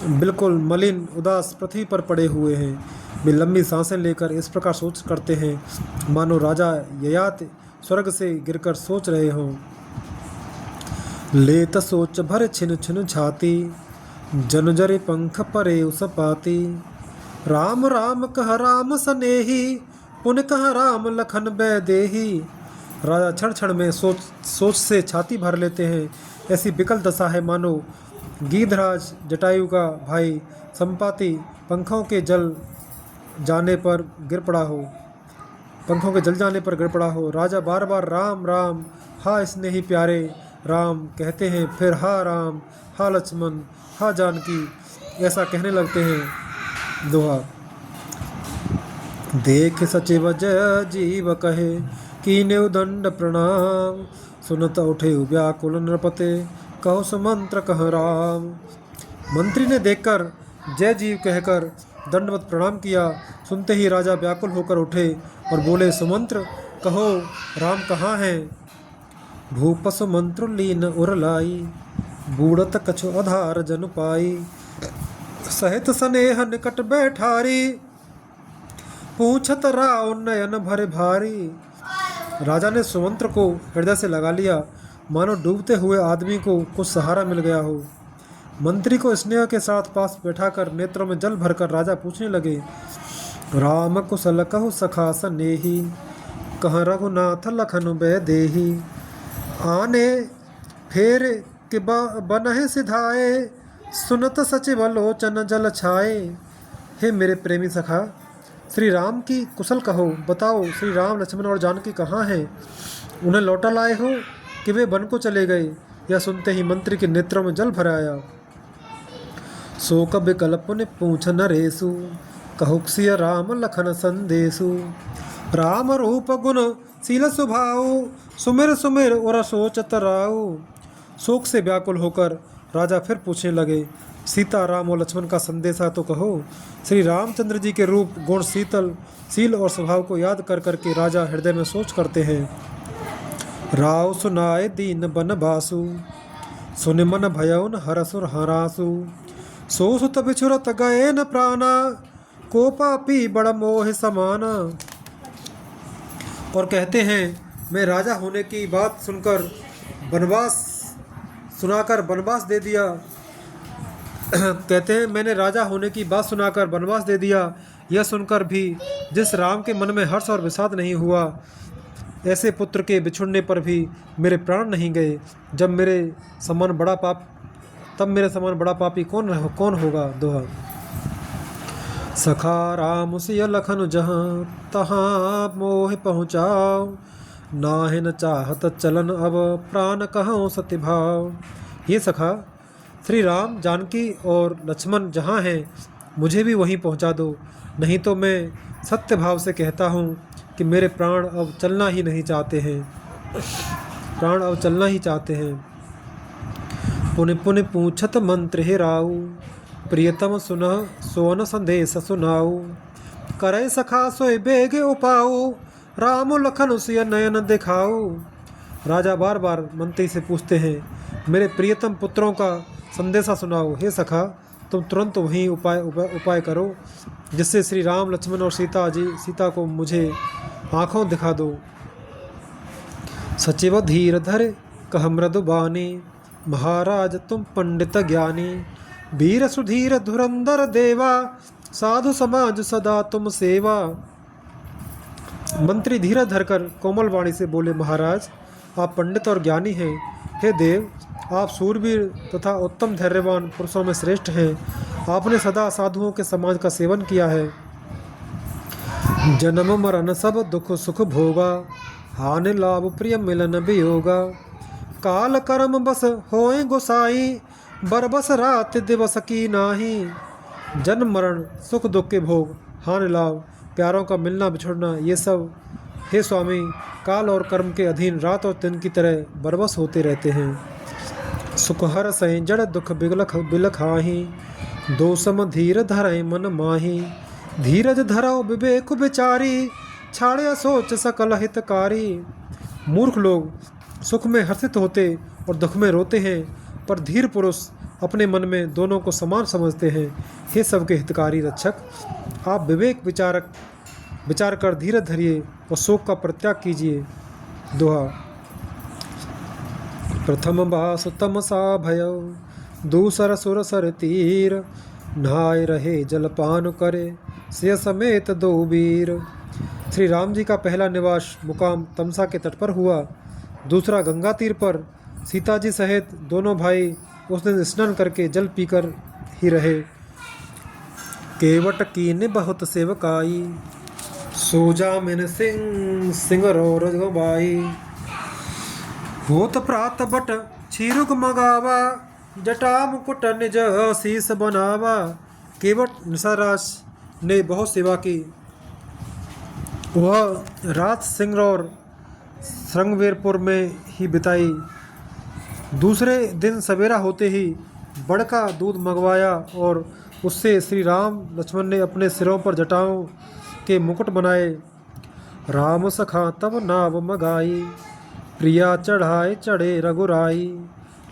बिल्कुल मलिन उदास पृथ्वी पर पड़े हुए हैं। वे लंबी सांसें लेकर इस प्रकार सोच करते हैं, मानो राजा ययाति स्वर्ग से गिरकर सोच रहे हों। लेत सोच भर छिन छिन छाती, जन जरे पंख परे उस पाती। राम राम कह राम सनेही, पुन कह राम लखन बैदेही। राजा क्षण क्षण में सोच से छाती भर लेते हैं। ऐसी विकल दशा है मानो गीधराज जटायु का भाई संपाति पंखों के जल जाने पर गिर पड़ा हो, पंखों के जल जाने पर गिर पड़ा हो। राजा बार बार राम राम, हा स्नेही प्यारे राम कहते हैं, फिर हा राम, हा लक्ष्मण, हा जानकी ऐसा कहने लगते हैं। दोहा। देख सचिव जय जीव कहे, कीने दंड प्रणाम। सुनत उठे व्याकुल नृपते, कहो सुमंत्र कह राम। मंत्री ने देखकर जय जीव कहकर दंडवत प्रणाम किया। सुनते ही राजा व्याकुल होकर उठे और बोले, सुमंत्र कहो राम कहाँ हैं। भूप सुमंत्र लीन उरलाई, बूढ़त कछु आधार जन पाई। सहित स्नेह निकट बैठारी, पूछत राव नयन भरे भारी। राजा ने सुमंत्र को हृदय से लगा लिया, मानो डूबते हुए आदमी को कुछ सहारा मिल गया हो। मंत्री को स्नेह के साथ पास बैठाकर नेत्रों में जल भरकर राजा पूछने लगे, राम कुशल कहु सखा सनेही, कह रघुनाथ लखन बैदेही। आने फेर के बनहि सिधाए, सुनत सचिव लोचन जल छाए। हे मेरे प्रेमी सखा, श्री राम की कुशल कहो, बताओ श्री राम लक्ष्मण और जानकी कहाँ हैं। उन्हें लौटा लाए हो कि वे वन को चले गए। यह सुनते ही मंत्री के नेत्रों में जल भर आया। शोक विकल्प ने पूछ नरेशु, कहुक्सिय राम लखन संदेशु। राम रूप गुण शील स्वभाव, सुमिर सुमिर और सोचत राव। शोक से व्याकुल होकर राजा फिर पूछने लगे, सीता राम और लक्ष्मण का संदेशा तो कहो। श्री रामचंद्र जी के रूप गुण शील और स्वभाव को याद कर करके राजा हृदय में सोच करते हैं। राव सुनाए दीन बन बासु, सुन मन भयउन हरसुर हरासु। सो सुत बिछुरत गए न प्राणा, को पापी बड़ मोह समाना। और कहते हैं, मैं राजा होने की बात सुनकर वनवास दे दिया। कहते हैं, मैंने राजा होने की बात सुनाकर वनवास दे दिया। यह सुनकर भी जिस राम के मन में हर्ष और विषाद नहीं हुआ, ऐसे पुत्र के बिछुड़ने पर भी मेरे प्राण नहीं गए। तब मेरे समान बड़ा पापी कौन होगा। दोहा। सखा राम सिय लखन जहाँ, तहाँ मोह पहुँचाओ। नाहि न चाहत चलन अब, प्राण कहूँ सत्यभाव। ये सखा, श्री राम जानकी और लक्ष्मण जहाँ हैं, मुझे भी वहीं पहुँचा दो, नहीं तो मैं सत्य भाव से कहता हूँ कि मेरे प्राण अब चलना ही नहीं चाहते हैं। पुनि पुनि पूछत मंत्र हे राऊ, प्रियतम सुनह सोन संदेश सुनाऊ। करे सखा सोय बेग उपाऊ, राम लखन सिय नयन दिखाऊ। राजा बार बार मंत्री से पूछते हैं, मेरे प्रियतम पुत्रों का संदेशा सुनाओ। हे सखा, तुम तुरंत वही उपाय करो जिससे श्री राम लक्ष्मण और सीता को मुझे आँखों दिखा दो। सचिव धीर धर कह मृदु बानी, महाराज तुम पंडित ज्ञानी। वीर सुधीर धुरंधर देवा, साधु समाज सदा तुम सेवा। मंत्री धीरज धरकर कोमल वाणी से बोले, महाराज आप पंडित और ज्ञानी हैं। हे देव, आप सूरवीर तथा उत्तम धैर्यवान पुरुषों में श्रेष्ठ हैं। आपने सदा साधुओं के समाज का सेवन किया है। जन्म मरण सब दुख सुख भोगा, हानि लाभ प्रिय मिलन वियोगा। काल कर्म बस होए गोसाई, बरबस रात दिवस की नाही। जन्म मरण सुख दुख के भोग, हानि लाभ प्यारों का मिलना बिछड़ना, ये सब हे स्वामी काल और कर्म के अधीन रात और दिन की तरह बरबस होते रहते हैं। सुख हर सै जड़ दुख बिलखाही, दो सम धीर धरय मन माही। धीरज धरो विवेक विचारी, छाड़े सोच सकल हितकारी। मूर्ख लोग सुख में हर्षित होते और दुख में रोते हैं, पर धीर पुरुष अपने मन में दोनों को समान समझते हैं। हे सबके हितकारी रक्षक, आप विवेक विचार कर धीरज धरिए और शोक का परित्याग कीजिए। दोहा। प्रथम बास तमसा भयो, दूसर सुर सर तीर। नहाय रहे जलपान करे, सिय समेत दो वीर। श्री राम जी का पहला निवास मुकाम तमसा के तट पर हुआ, दूसरा गंगा तीर पर। सीता जी सहित दोनों भाई उस दिन स्नान करके जल पीकर ही रहे। केवट कीन बहुत सेवकाई, सोजा मिन सिंह सिंह रोर गवाई। होत प्रात बट छीरुक मगावा, जटा मुकुट निज शीस बनावा। केवट निसाराज ने बहुत सेवा की। वह रात सिंगरौर श्रृंगवेरपुर में ही बिताई। दूसरे दिन सवेरा होते ही बड़का दूध मंगवाया और उससे श्री राम लक्ष्मण ने अपने सिरों पर जटाओं के मुकुट बनाए। राम सखा तब नाव मगाई, प्रिया चढ़ाए चढ़े रघुराई।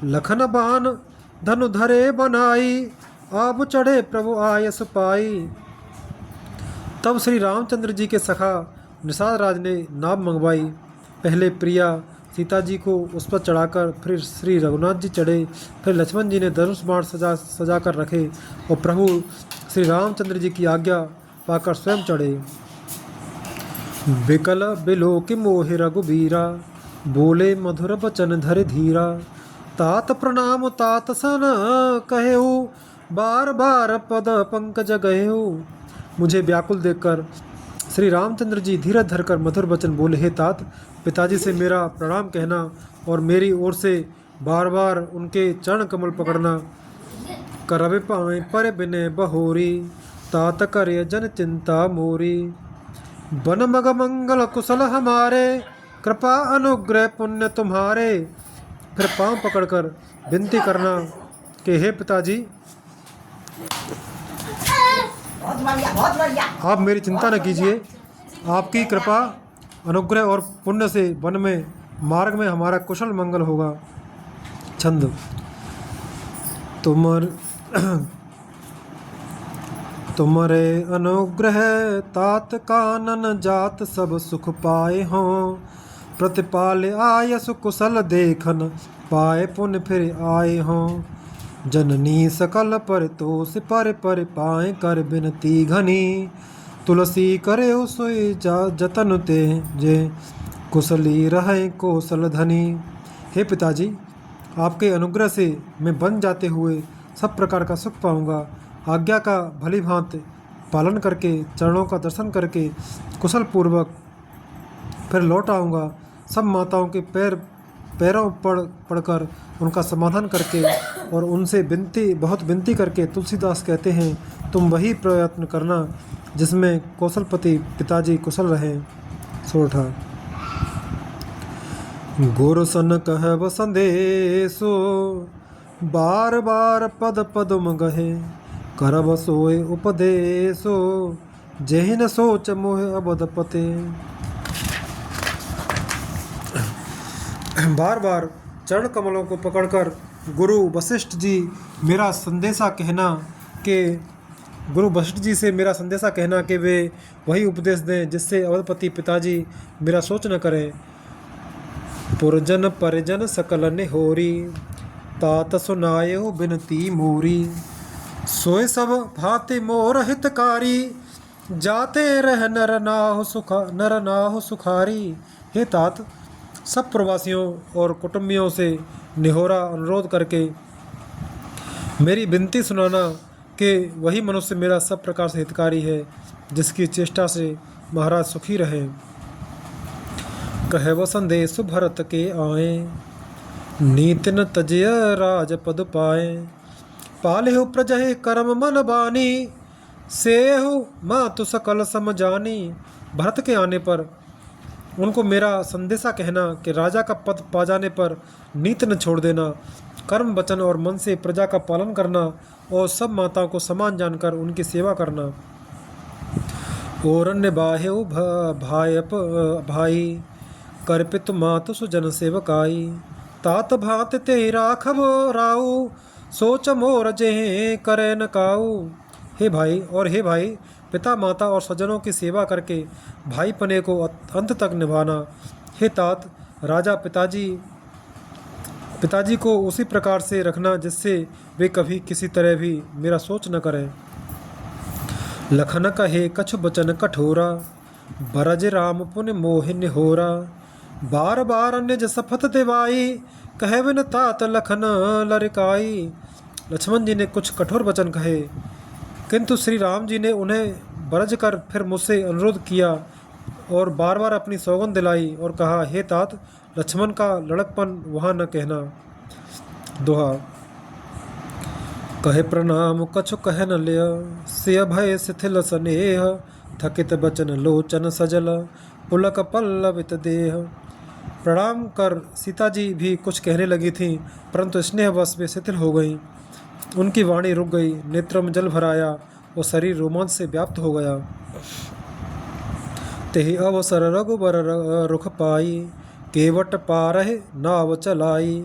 लखन बान धनु धरे बनाई, आब चढ़े प्रभु आयस पाई। तब श्री रामचंद्र जी के सखा निषाद राज ने नाव मंगवाई। पहले प्रिया सीता जी को उस पर चढ़ाकर फिर श्री रघुनाथ जी चढ़े, फिर लक्ष्मण जी ने धनुष बाण सजा कर रखे और प्रभु श्री रामचंद्र जी की आज्ञा पाकर स्वयं चढ़े। बिकल बिलो कि मोहि रघुबीरा, बोले मधुर बचन धर धीरा। तात प्रणाम तात सन कहेहु, बार बार पद पंकज गहेहु। मुझे व्याकुल देखकर श्री रामचंद्र जी धीरज धरकर मधुर वचन बोले, हे तात, पिताजी से मेरा प्रणाम कहना और मेरी ओर से बार बार उनके चरण कमल पकड़ना। करवे पाए पर बिने बहोरी, तात करे जन चिंता मोरी। बन मग मंगल कुशल हमारे, कृपा अनुग्रह पुण्य तुम्हारे। फिर पांव पकड़कर विनती करना कि हे पिताजी, आप मेरी चिंता न कीजिए। आपकी कृपा अनुग्रह और पुण्य से वन में मार्ग में हमारा कुशल मंगल होगा। छंद। तुमरे अनुग्रह तात कानन जात सब सुख पाए हों। प्रतिपाल आयस कुशल देखन, पाए पुण्य फिर आए हों। जननी सकल पर तोष पर पाए कर बिनती घनी। तुलसी करे सोई जतन ते, जे कुशली रहे कौशल धनी। हे पिताजी, आपके अनुग्रह से मैं बन जाते हुए सब प्रकार का सुख पाऊंगा। आज्ञा का भली भांति पालन करके चरणों का दर्शन करके कुशल पूर्वक फिर लौट आऊँगा। सब माताओं के पैरों पड़कर उनका समाधान करके और उनसे बहुत विनती करके तुलसीदास कहते हैं, तुम वही प्रयत्न करना जिसमें कौशलपति पिताजी कुशल रहें। सोरठा। गुरु सन कहब संदेशो, बार बार पद पदुम गहे। करब सोए उपदेशो, जेहि न सोच मोह अबद पते। बार बार चरण कमलों को पकड़कर गुरु वशिष्ठ जी मेरा संदेशा कहना कि गुरु वशिष्ठ जी से मेरा संदेशा कहना कि वे वही उपदेश दें जिससे अवधपति पिताजी मेरा सोच न करें। पुरजन परिजन सकल नेहोरी, तात सुनायो बिनती मोरी। सोए सब भांति मोर हितकारी, जाते रह नर नाहु सुखारी। हे तात, सब प्रवासियों और कुटुंबियों से निहोरा अनुरोध करके मेरी विनती सुनाना कि वही मनुष्य मेरा सब प्रकार से हितकारी है, जिसकी चेष्टा से महाराज सुखी रहे। कहे वो संदेश भरत के आए, नीति न तजय राजपद पाए। पालेहु प्रजहि कर्म मन बानी, सेहु मातु सकल समझानी। भरत के आने पर उनको मेरा संदेशा कहना कि राजा का पद पा जाने पर नीति न छोड़ देना, कर्म वचन और मन से प्रजा का पालन करना और सब माताओं को समान जानकर उनकी सेवा करना। और अन्य बाह्य भाई, कर्पित मातु सुजन सेवकाई। तात भात ते राखब राऊ, सोच मोर जेह करे न काऊ। हे भाई, पिता माता और स्वजनों की सेवा करके भाईपने को अंत तक निभाना। हे तात, राजा पिताजी को उसी प्रकार से रखना जिससे वे कभी किसी तरह भी मेरा सोच न करें। लखन कहे कछु बचन कठोरा, बरज राम पुन मोहि निहोरा। बार बार निज सफत दिवाई, कहे बिन तात लखन लरिकाई। लक्ष्मण जी ने कुछ कठोर वचन कहे, किंतु श्री राम जी ने उन्हें बरज कर फिर मुझसे अनुरोध किया और बार बार अपनी सौगंध दिलाई और कहा, हे तात, लक्ष्मण का लड़कपन वहाँ न कहना। दोहा। कहे प्रणाम कछु कह न लिय, सिय भय शिथिल स्नेह। थकित बचन लोचन सजल, पुलक पल्लवित देह। प्रणाम कर सीता जी भी कुछ कहने लगी थीं, परंतु स्नेहवश वे शिथिल हो गईं। उनकी वाणी रुक गई, नेत्रों में जल भराया और शरीर रोमांच से व्याप्त हो गया। तेहि अवसर रघुबर रुख पाई, केवट पारहि नाव चलाई।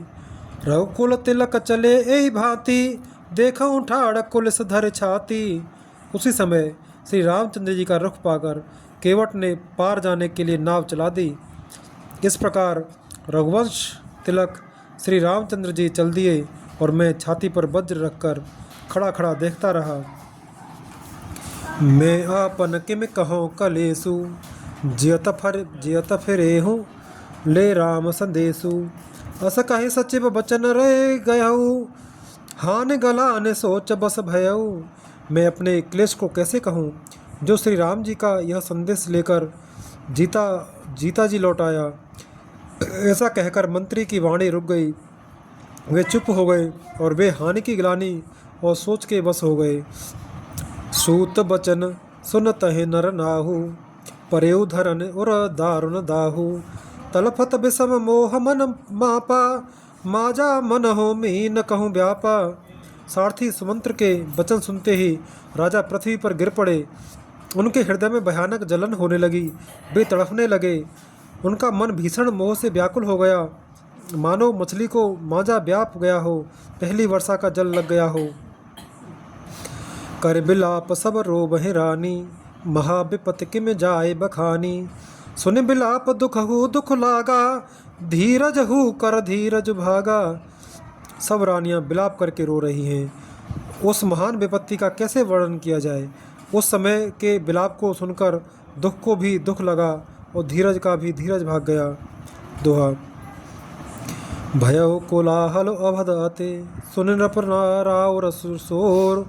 रघुकुल तिलक चले एहि भांति, देखऊं ठाड़ कुलिस धर छाती। उसी समय श्री रामचंद्र जी का रुख पाकर केवट ने पार जाने के लिए नाव चला दी। इस प्रकार रघुवंश तिलक श्री रामचंद्र जी चल दिए और मैं छाती पर वज्र रखकर खड़ा खड़ा देखता रहा। मैं आपन किम कहूँ कलेसु, जियत फिरेहूँ ले राम संदेशु। अस कहे सचिव बचन रह गयऊ, हान गला ने सोच बस भयऊ। मैं अपने क्लेश को कैसे कहूँ जो श्री राम जी का यह संदेश लेकर जीता जी लौट आया। ऐसा कहकर मंत्री की वाणी रुक गई। वे चुप हो गए और वे हानि की ग्लानि और सोच के बस हो गए। सूत बचन सुनतहि नर नाहु, परेउ धरन उर दारुण दाहु। तलफत विषम मोह मन मापा, माजा मन हो मीन कहूँ व्यापा। सारथी सुमंत्र के वचन सुनते ही राजा पृथ्वी पर गिर पड़े। उनके हृदय में भयानक जलन होने लगी, वे तड़फने लगे। उनका मन भीषण मोह से व्याकुल हो गया, मानो मछली को मांझा व्याप गया हो, पहली वर्षा का जल लग गया हो। कर बिलाप सब रोबहि रानी, महाविपत किम जाए बखानी। सुन बिलाप दुख लागा, धीरज हु कर धीरज भागा। सब रानियां बिलाप करके रो रही हैं। उस महान विपत्ति का कैसे वर्णन किया जाए। उस समय के बिलाप को सुनकर दुख को भी दुख लगा और धीरज का भी धीरज भाग गया। दोहा। भयो कोलाहल अवधते, सुन नृप राव रसोर।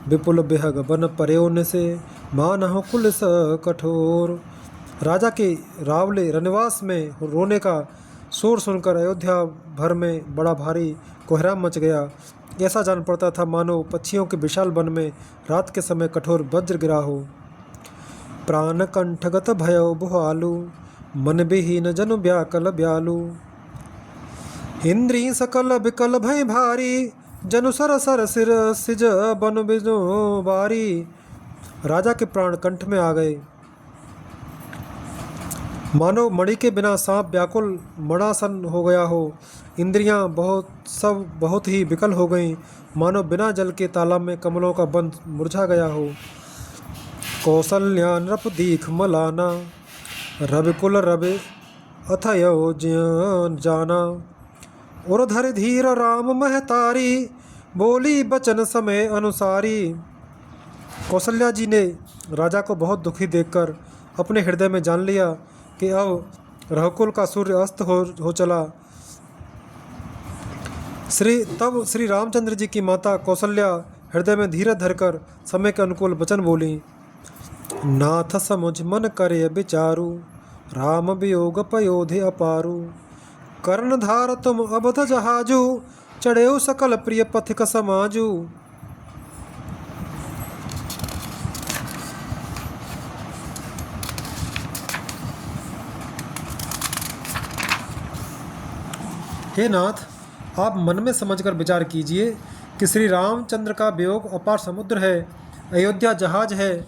विपुल बेहग बन पर्योन से, मानहु कुलिस कठोर। राजा के रावले रनवास में रोने का शोर सुनकर अयोध्या भर में बड़ा भारी कोहराम मच गया। ऐसा जान पड़ता था मानो पक्षियों के विशाल वन में रात के समय कठोर वज्र गिरा हो। प्राण कंठगत भयो बुहालु, मन विहीन जनु व्याकल ब्यालु। इंद्री सकल बिकल भय भारी, जनु सर सर सिर सिज बन बिजु बारी। राजा के प्राण कंठ में आ गए। मानो मणि के बिना सांप व्याकुल मणासन हो गया हो। इंद्रियां बहुत ही विकल हो गईं। मानो बिना जल के तालाब में कमलों का बंध मुरझा गया हो। कौसल्या नृप दीख मलाना, रविकुल रवि अथयो जाना। उर्धर धीर राम महतारी, बोली बचन समय अनुसारी। कौशल्या जी ने राजा को बहुत दुखी देखकर अपने हृदय में जान लिया कि अब रघुकुल का सूर्य अस्त हो चला। तब श्री रामचंद्र जी की माता कौशल्या हृदय में धीरज धरकर समय के अनुकूल वचन बोली। नाथ समुझ मन करे विचारु, राम वियोग पयोधि अपारु। कर्णधार तुम अबध जहाजु, चढ़ेउ सकल प्रिय पथिक समाजु। हे नाथ, आप मन में समझकर विचार कीजिए कि श्री रामचंद्र का वियोग अपार समुद्र है, अयोध्या जहाज है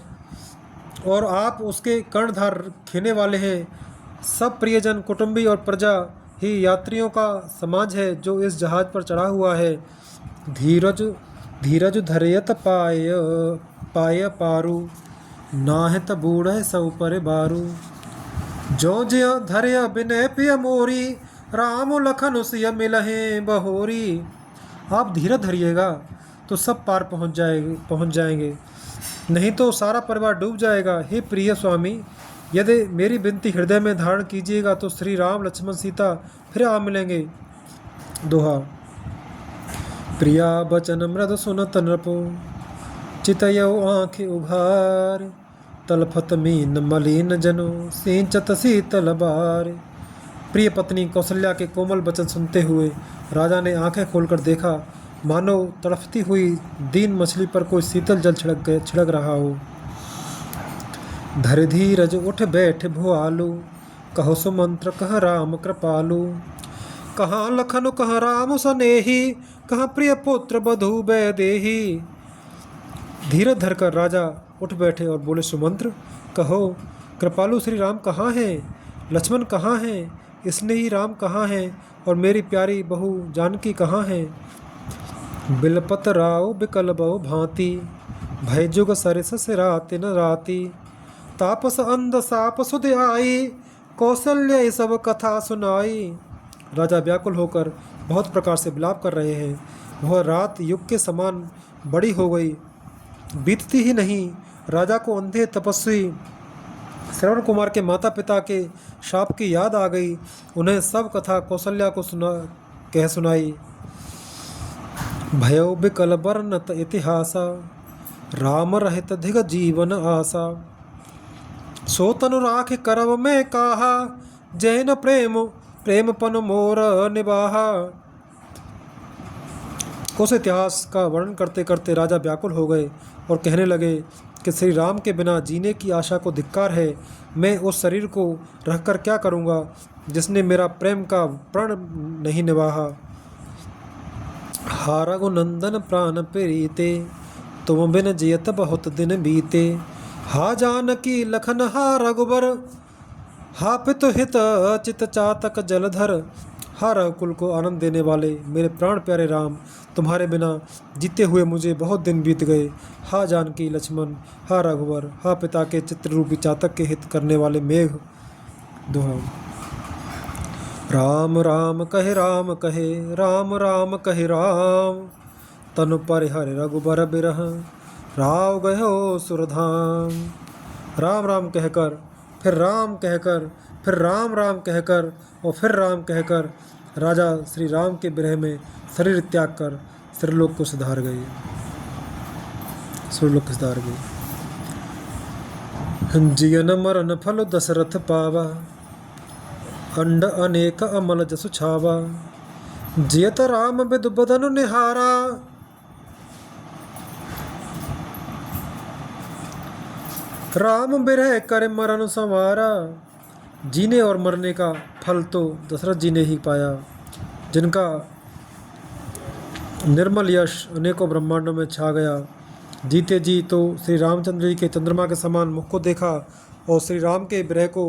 और आप उसके कर्णधार खेने वाले हैं। सब प्रियजन, कुटुंबी और प्रजा ही यात्रियों का समाज है जो इस जहाज पर चढ़ा हुआ है। धीरज धीरज धरयत पाय पारू, नाहित बूढ़ सौ पर बारू। जो ज्य धरय बिनय पिय मोरी, राम लखन सिय मिलहे बहोरी। आप धीरज धरिएगा तो सब पार पहुँच जाएंगे, नहीं तो सारा परिवार डूब जाएगा। हे प्रिय स्वामी, यदि मेरी विनती हृदय में धारण कीजिएगा तो श्री राम लक्ष्मण सीता फिर आ मिलेंगे। दोहा। प्रिया बचन मृद सुनत नृपो, चितयो आँख उघार। तलफत मीन मलिन जनो, सिंचत शीतल बार। प्रिय पत्नी कौशल्या के कोमल वचन सुनते हुए राजा ने आंखें खोलकर देखा, मानो तड़फती हुई दीन मछली पर कोई शीतल जल छिड़क रहा हो। धर धीरज उठ बैठ भुआलू, कहो सुमंत्र कह राम कृपालु। कहाँ लखन कह राम सनेही, कहाँ प्रिय पुत्र बधू बैदेही। धीरज धरकर राजा उठ बैठे और बोले, सुमंत्र कहो, कृपालु श्री राम कहाँ हैं, लक्ष्मण कहाँ हैं, स्नेही राम कहाँ हैं और मेरी प्यारी बहू जानकी कहाँ हैं। बिलपत राव बिकल बहु भांति, भय जुग सरिस सिराति न राति। तापस अंध साप सुध आई, कौशल्य सब कथा सुनाई। राजा व्याकुल होकर बहुत प्रकार से विलाप कर रहे हैं। वह रात युग के समान बड़ी हो गई, बीतती ही नहीं। राजा को अंधे तपस्वी श्रवण कुमार के माता पिता के शाप की याद आ गई। उन्हें सब कथा कौशल्या को सुनाई। भयो बिकल वर्णत इतिहासा, राम रहित धिग जीवन आशा। सो तनु राख करव में काहा, जैन प्रेम पन मोर निबाहा। उस इतिहास का वर्णन करते करते राजा व्याकुल हो गए और कहने लगे कि श्री राम के बिना जीने की आशा को धिक्कार है। मैं उस शरीर को रखकर क्या करूँगा जिसने मेरा प्रेम का प्रण नहीं निभाहा। हा रघुनंदन प्राण प्रीते, तुम बिन जियत बहुत दिन बीते। हा जानकी लखन हा रघुबर, हा पितु हित चित चातक जलधर। हा रघुकुल को आनंद देने वाले मेरे प्राण प्यारे राम, तुम्हारे बिना जीते हुए मुझे बहुत दिन बीत गए। हा जानकी लक्ष्मण, हा रघुवर, हा पिता के चित्र रूपी चातक के हित करने वाले मेघ। दोहा। राम राम कहे राम कहे, राम राम कहे राम। तनु परिहर रघुबर बिरह, राव गयो सुरधाम। राम राम कहकर, फिर राम कहकर, फिर राम राम कहकर और फिर राम कहकर राजा श्री राम के विरह में शरीर त्याग कर त्रिलोक को सुधार गए। जियन मरण फल दशरथ पावा, अंड अनेक अमल जसु छावा। जियत राम बिदु बदनु निहारा, राम बिरह करे मरण संवारा। जीने और मरने का फल तो दशरथ जी ने ही पाया, जिनका निर्मल यश अनेकों ब्रह्मांडों में छा गया। जीते जी तो श्री रामचंद्र जी के चंद्रमा के समान मुख को देखा और श्री राम के विरह को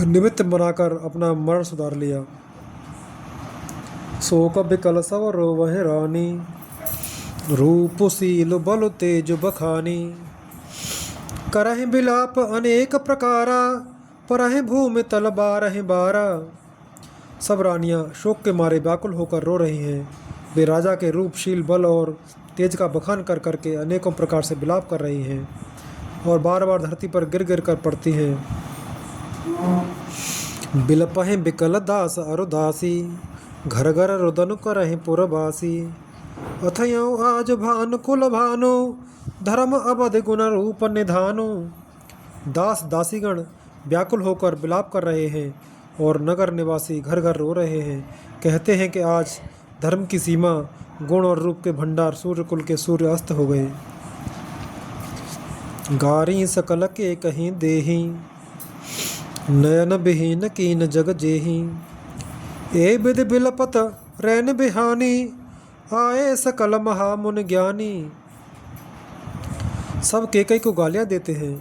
निमित्त बनाकर अपना मरण सुधार लिया। शोक बिकल सव रोवह रानी, रूपशील बल तेज बखानी। करहि बिलाप अनेक प्रकारा, परहि भूमि तल बारहि बारा। सब रानियां शोक के मारे व्याकुल होकर रो रही हैं। वे राजा के रूपशील बल और तेज का बखान कर करके अनेकों प्रकार से विलाप कर रही हैं और बार बार धरती पर गिर गिर कर पड़ती हैं। बिलपहि बिकल दास अरुदासी, घर घर रुदन करहि पुरबासी। अथयो आज भानु कुल भानु, धर्म अवध गुण रूप निधानु। दास दासीगण व्याकुल होकर विलाप कर रहे हैं और नगर निवासी घर घर रो रहे हैं। कहते हैं कि आज धर्म की सीमा, गुण और रूप के भंडार सूर्य कुल के सूर्य अस्त हो गए। गारी सकल के कहीं देही, नयन बिहीन कीन जग जेही। ए विद बिलपत रैन बिहानी, आए सकल महामुन ज्ञानी। सब केकई को गालियां देते हैं,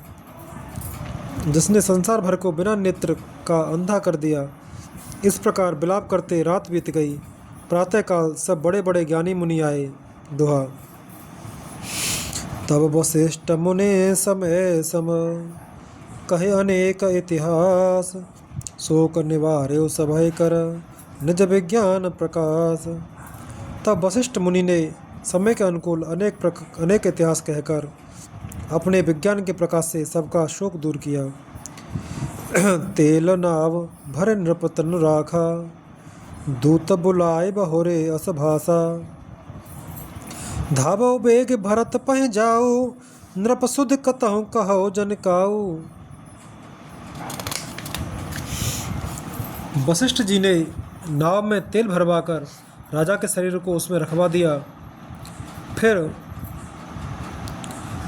जिसने संसार भर को बिना नेत्र का अंधा कर दिया। इस प्रकार विलाप करते रात बीत गई। प्रातःकाल सब बड़े बड़े ज्ञानी मुनि आए। दोहा। तब वशिष्ठ मुने समय सम, कहे अनेक इतिहास। शोक निवार्यो सभय कर, निज विज्ञान प्रकाश। तब वशिष्ठ मुनि ने समय के अनुकूल अनेक इतिहास कहकर अपने विज्ञान के प्रकाश से सबका शोक दूर किया। तेल नाव भर नृप तनु राखा, दूत बुलाए बहुरे अस भाषा। धावो बेग भरत पह जाऊ, नृप सुध कतहु कहो जन काऊ। वशिष्ठ जी ने नाव में तेल भरवाकर राजा के शरीर को उसमें रखवा दिया। फिर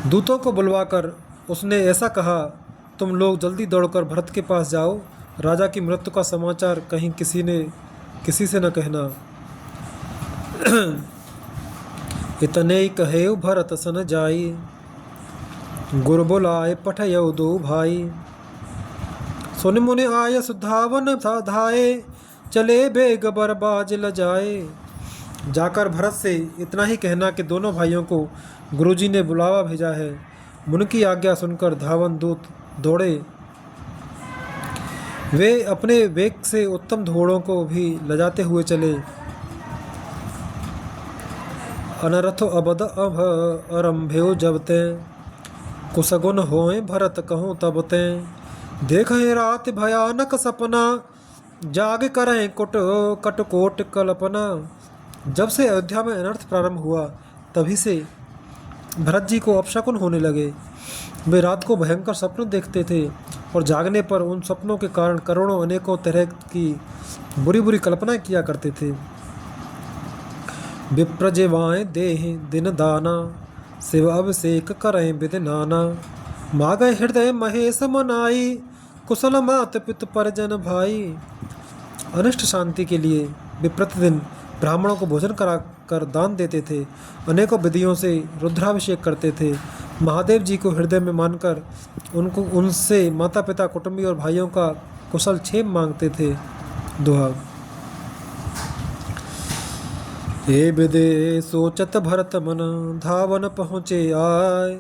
दूतों को बुलवाकर उसने ऐसा कहा, तुम लोग जल्दी दौड़कर भरत के पास जाओ। राजा की मृत्यु का समाचार कहीं किसी से न कहना। इतने ही कहे भरत सन जाई, गुरु बुलाए पठयौ दो भाई। सुन मुनि आयस धावन धाये, चले बेग बरबाज लजाए। जाकर भरत से इतना ही कहना कि दोनों भाइयों को गुरुजी ने बुलावा भेजा है। मुनि की आज्ञा सुनकर धावन दूत दौड़े। वे अपने वेग से उत्तम घोड़ों को भी लजाते हुए चले। अनरथ अबद अभ अरंभ्यो जबते, कुसगुन होए भरत कहूँ तबते। देखें रात भयानक सपना, जाग करें कटकोट कल्पना। जब से अयोध्या में अनर्थ प्रारंभ हुआ तभी से भरत जी को अपशकुन होने लगे। वे रात को भयंकर सपने देखते थे और जागने पर उन सपनों के कारण करोड़ों अनेकों तरह की बुरी बुरी कल्पनाएं किया करते थे। विप्रजेवाएं देह दिन दाना, शिव अभिषेक करें विद नाना। मागे हृदय महेश मनाई, कुशल मात पित परिजन भाई। अनिष्ट शांति के लिए वे प्रतिदिन ब्राह्मणों को भोजन कराकर दान देते थे। अनेकों विधियों से रुद्राभिषेक करते थे। महादेव जी को हृदय में मानकर उनसे माता पिता कुटुंबी और भाइयों का कुशल क्षेम मांगते थे। दोहा। हे विदे सोचत भरत मन, धावन पहुँचे आए।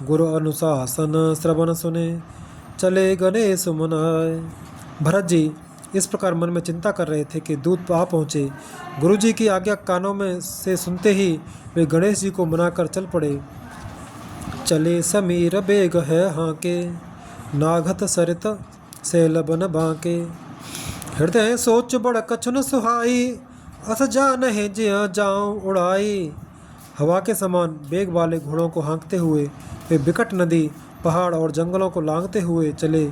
गुरु अनुशासन श्रवण सुने, चले गणेश मनाए। भरत जी इस प्रकार मन में चिंता कर रहे थे कि दूत आ पहुँचे। गुरु जी की आज्ञा कानों में से सुनते ही वे गणेश जी को मनाकर चल पड़े। चले समीर बेग है हाके, नाघत सरित सैलबन बांके। हृदय सोच बड़ कछुन सुहाई, अस जान है जिया जाऊं उड़ाई। हवा के समान बेग वाले घोड़ों को हाँकते हुए वे विकट नदी, पहाड़ और जंगलों को लांघते हुए चले।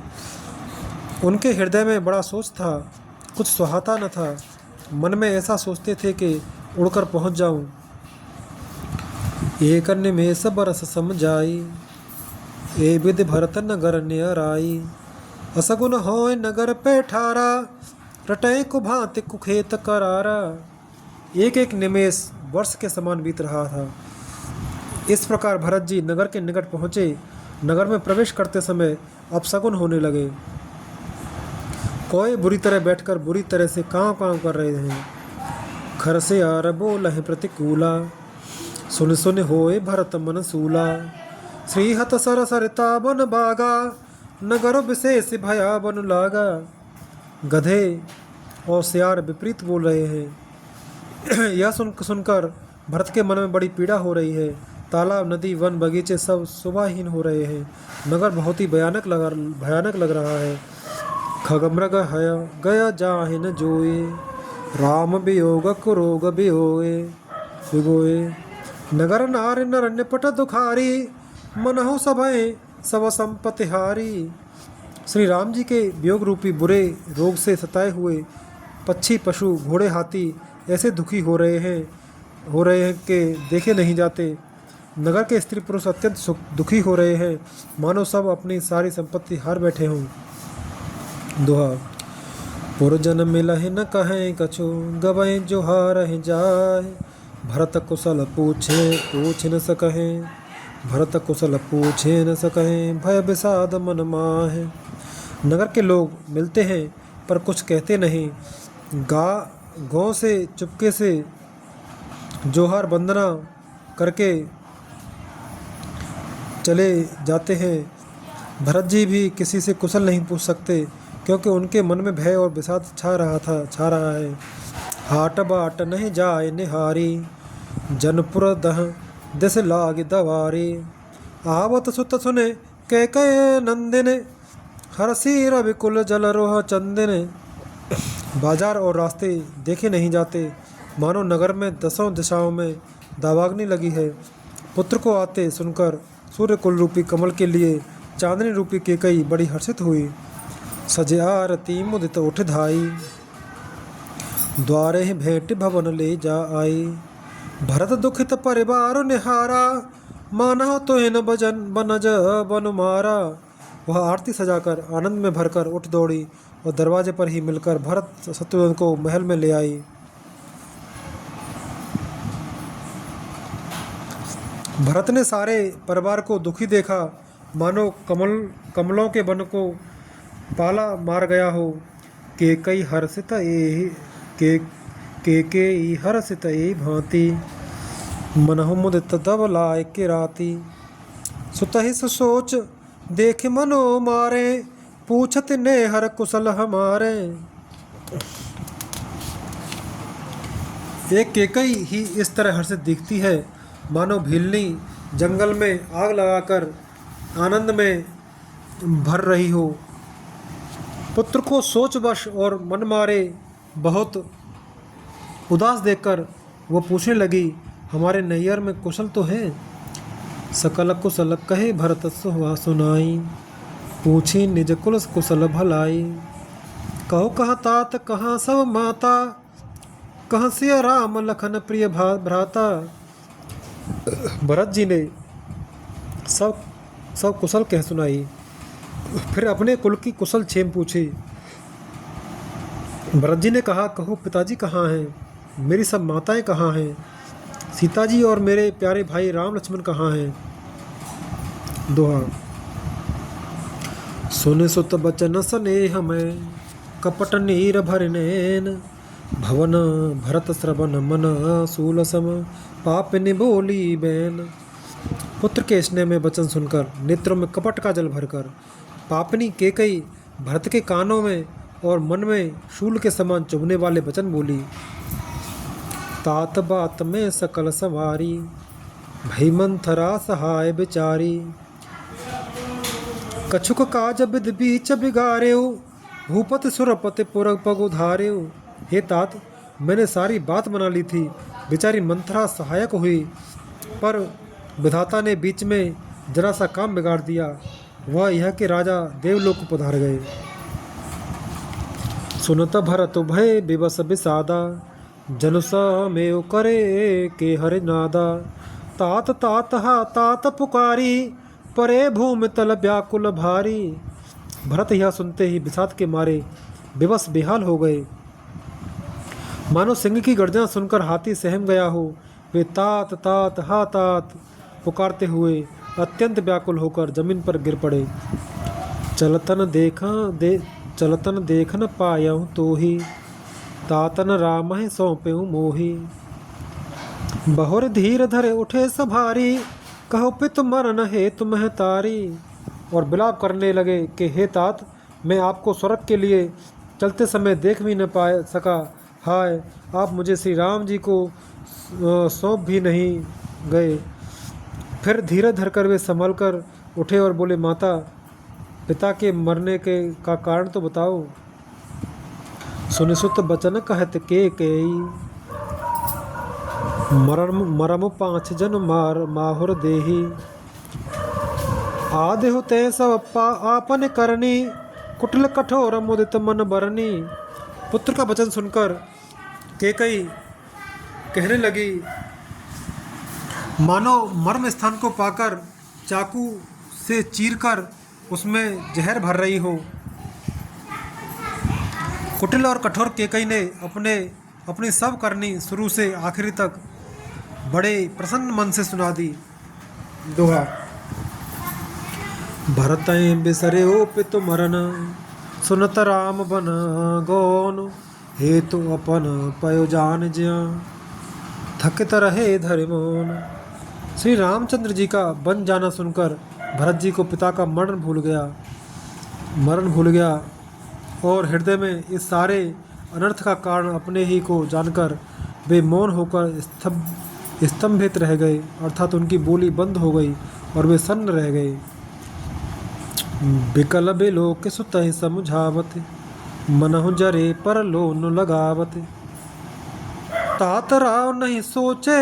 उनके हृदय में बड़ा सोच था, कुछ सुहाता न था। मन में ऐसा सोचते थे कि उड़कर पहुंच जाऊं। एक निमेष बरस समझाई, ए विद भरत नगर नियर आई। असगुन होय नगर पे ठारा, रटय कुभांति कुखेत करारा। एक एक निमेष वर्ष के समान बीत रहा था। इस प्रकार भरत जी नगर के निकट पहुँचे। नगर में प्रवेश करते समय अपशगुन होने लगे। कोई बुरी तरह बैठकर बुरी तरह से काम काम कर रहे हैं। खर से आर बोल है प्रतिकूला, सुन सुन होए भरत मन सूला। श्री हत सर सरिता बन बागा, नगर विशेष भया बन लागा। गधे और सियार विपरीत बोल रहे हैं। यह सुनकर भरत के मन में बड़ी पीड़ा हो रही है। तालाब, नदी, वन, बगीचे सब शोभाहीन हो रहे हैं। नगर बहुत ही भयानक लग रहा है। खगमृग हया गया जाहि न जोए, राम वियोग कुरोग बिगोए। नगर नार नरण्य पट दुखारी, मनहु सभय सब संपत्ति हारी। श्री राम जी के वियोग रूपी बुरे रोग से सताए हुए पक्षी, पशु, घोड़े, हाथी ऐसे दुखी हो रहे हैं कि देखे नहीं जाते। नगर के स्त्री पुरुष अत्यंत दुखी हो रहे हैं, मानो सब अपनी सारी संपत्ति हार बैठे हों। दोहा। पुरजन मिलहि न कहें कछु, गवै जो हारहि जाय। भरत कुशल पूछ न सकहें, भरत कुशल पूछे न सकहें। भय विषाद मन माहे। नगर के लोग मिलते हैं पर कुछ कहते नहीं। गाँव से चुपके से जोहार वंदना करके चले जाते हैं। भरत जी भी किसी से कुशल नहीं पूछ सकते, क्योंकि उनके मन में भय और विषाद छा रहा है। हाट बाट नहीं जाए निहारी, जनपुर दह दिस लाग दवारी। आवत सुत सुने कैकय नंदिन, हरसी रविकुल जल रोह चंदन। बाजार और रास्ते देखे नहीं जाते, मानो नगर में दसों दिशाओं में दावाग्नि लगी है। पुत्र को आते सुनकर सूर्य कुल रूपी कमल के लिए चांदनी रूपी कैकई बड़ी हर्षित हुई। सजे आरती मुदित उठ धाई, द्वारे भेंट भवन ले जा आई। भरत दुखित परिवार निहारा, मानव तो न बनज बन मारा। वह आरती सजाकर आनंद में भरकर उठ दौड़ी और दरवाजे पर ही मिलकर भरत शत्रुघ्न को महल में ले आई। भरत ने सारे परिवार को दुखी देखा, मानो कमलों के वन को पाला मार गया हो। कैकई हर्षित ए भांति, मनहु मुदित दब लाय के राती। सुतहि सोच देख मनो मारे, पूछत ने हर कुशल हमारे। एक कैकई ही इस तरह हर्षित दिखती है, मानो भीलनी जंगल में आग लगाकर आनंद में भर रही हो। पुत्र को सोचवश और मन मारे बहुत उदास देखकर वो पूछने लगी, हमारे नैयर में कुशल तो है? सकल कुशल कहे भरत सुहा सुनाई, पूछी निज कुल कुशल भलाई। कहो कहाँ तात कहाँ सब माता, कहाँ सिया राम लखन प्रिय भ्राता। भरत जी ने सब कुशल कह सुनाई, फिर अपने कुल की कुशल क्षेम पूछी। भरत जी ने कहा, कहो पिताजी कहाँ हैं, मेरी सब माताएं कहाँ हैं, सीता जी और मेरे प्यारे भाई राम लक्ष्मण कहाँ हैं। दोहा। सुन सुत बचन स्नेह में, कपट नीर भरनेन। भवन भरत श्रवण मन सूल सम, पाप निबोली बैन। पुत्र के स्नेह में वचन सुनकर नेत्रों में कपट का जल भरकर पापनी कैकई भरत के कानों में और मन में शूल के समान चुभने वाले वचन बोली। तात बात में सकल सवारी, भई मंथरा सहाय बिचारी। कछुक काज बिद बीच बिगारेऊ, भूपति सुरपति पुर पग उधारेऊ। हे तात, मैंने सारी बात बना ली थी, बेचारी मंथरा सहायक हुई, पर विधाता ने बीच में जरा सा काम बिगाड़ दिया। वह यह कि राजा देवलोक को पधार गए। सुनत भरत भय विवश विषादा, जनुसा में करे के हरि नादा। तात तात हा तात पुकारी, परे भूमि तल व्याकुल भारी। भरत यह सुनते ही विषाद के मारे विवश बेहाल हो गए, मानो सिंह की गर्जना सुनकर हाथी सहम गया हो। वे तात तात हा तात पुकारते हुए अत्यंत व्याकुल होकर जमीन पर गिर पड़े। चलतन देख न पायऊँ तो ही, तातन राम है सौंप्यूँ मोही। बहुर धीर धरे उठे सभारी, कहो पित मरन हे तुम्हें तारी। और विलाप करने लगे कि हे तात, मैं आपको स्वर्ग के लिए चलते समय देख भी न पा सका। हाय, आप मुझे श्री राम जी को सौंप भी नहीं गए। फिर धीरे धरकर वे संभल कर उठे और बोले, माता, पिता के मरने के का कारण तो बताओ। सुनि सुत बचन कहत के कई, मरम 5 जन माहुर देही। आदेहु ते सब आपन करनी, कुटिल कठोर मुदित मन बरनी। पुत्र का वचन सुनकर केकई कहने लगी, मानो मर्म स्थान को पाकर चाकू से चीरकर उसमें जहर भर रही हो। कुटिल और कठोर केकई ने अपनी सब करनी शुरू से आखिरी तक बड़े प्रसन्न मन से सुना दी। दोहा। भरतय बिसरे ओ पितु मरन, सुनत राम बन गौन। हेतु अपन पयो जान ज्या, थकित रहे धरि मौन। श्री रामचंद्र जी का बन जाना सुनकर भरत जी को पिता का मरण भूल गया और हृदय में इस सारे अनर्थ का कारण अपने ही को जानकर वे मौन होकर स्तंभित रह गए, अर्थात उनकी बोली बंद हो गई और वे सन्न रह गए। बिकल बिलोक सुतहि समझावत, मनहु जरे पर लोन लगावत। तात राव नहीं सोचे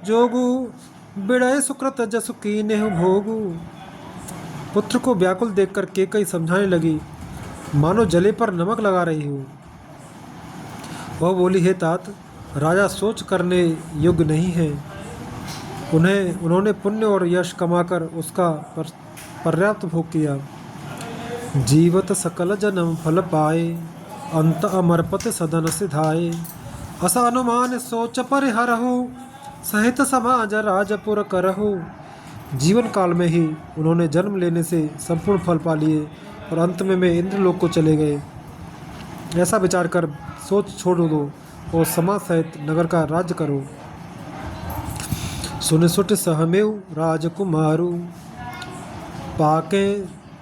जोगु, बिड़य सुकृत जसु कीन्हु भोगु। पुत्र को व्याकुल देखकर केकई समझाने लगी, मानो जले पर नमक लगा रही हो। वह बोली, हे तात, राजा सोच करने योग्य नहीं है। उन्होंने पुण्य और यश कमाकर उसका पर्याप्त भोग किया। जीवत सकल जन्म फल पाए, अंत अमरपत सदन सिधाए। असा अनुमान सोच परिहरहु, सहित समाज राजपुर करहु। जीवन काल में ही उन्होंने जन्म लेने से संपूर्ण फल पा लिए और अंत में वे इंद्रलोक को चले गए। ऐसा विचार कर सोच छोड़ दो और समाज सहित नगर का राज्य करो। सुन सुट सहमेव राजकुमारु, पाके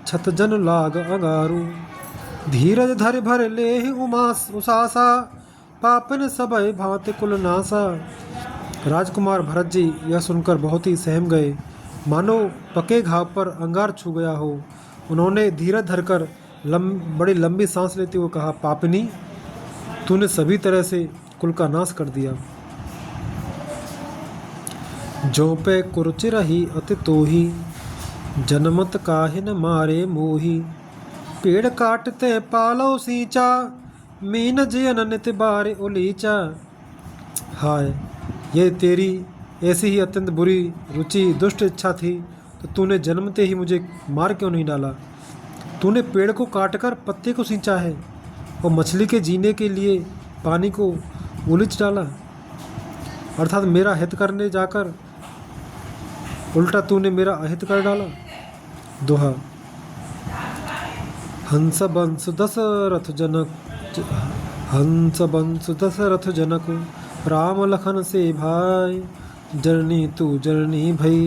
छत जन लाग अंगारू। धीरज धरि भर लेहि उसासा, पापन सबय भांति कुल नासा। राजकुमार भरत जी यह सुनकर बहुत ही सहम गए, मानो पके घाव पर अंगार छू गया हो। उन्होंने धीरज धरकर बड़ी लंबी सांस लेते हुए कहा, पापिनी, तूने सभी तरह से कुल का नाश कर दिया। जो पे कुरुचि रही अति तोही, जनमत काहि न मारे मोही। पेड़ काटते पालो सींचा, मीन जियन नित बारे उलीचा। हाय, ये तेरी ऐसी ही अत्यंत बुरी रुचि दुष्ट इच्छा थी तो तूने जन्मते ही मुझे मार क्यों नहीं डाला। तूने पेड़ को काटकर पत्ते को सींचा है और मछली के जीने के लिए पानी को उलीच डाला, अर्थात मेरा हित करने जाकर उल्टा तूने मेरा अहित कर डाला। दोहा। हंस बंस दशरथ जनक, राम लखन से भाई। जननी तू जननी भई,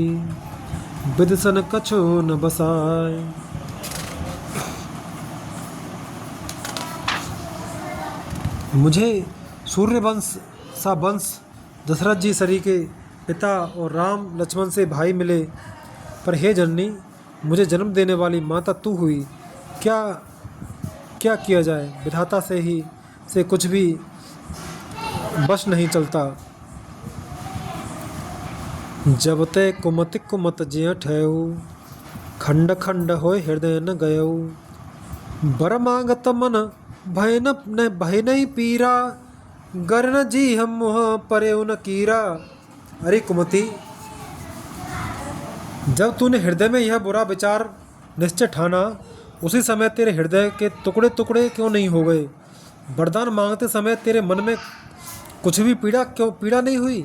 विदसन कछो न बसाए। मुझे सूर्यवंश सा वंश दशरथ जी सरी के पिता और राम लक्ष्मण से भाई मिले, पर हे जननी, मुझे जन्म देने वाली माता तू हुई। क्या किया जाए, विधाता से कुछ भी बस नहीं चलता। जब ते कुमति कुमत ज्यों ठहु, खंड खंड होय हृदय न गयऊ। बर मांगत मन भय नहीं पीरा, गर न जी हम मुँह परे न कीरा। अरे कुमति, जब तूने हृदय में यह बुरा विचार निश्चय ठाना, उसी समय तेरे हृदय के टुकड़े टुकड़े क्यों नहीं हो गए। वरदान मांगते समय तेरे मन में कुछ भी पीड़ा नहीं हुई।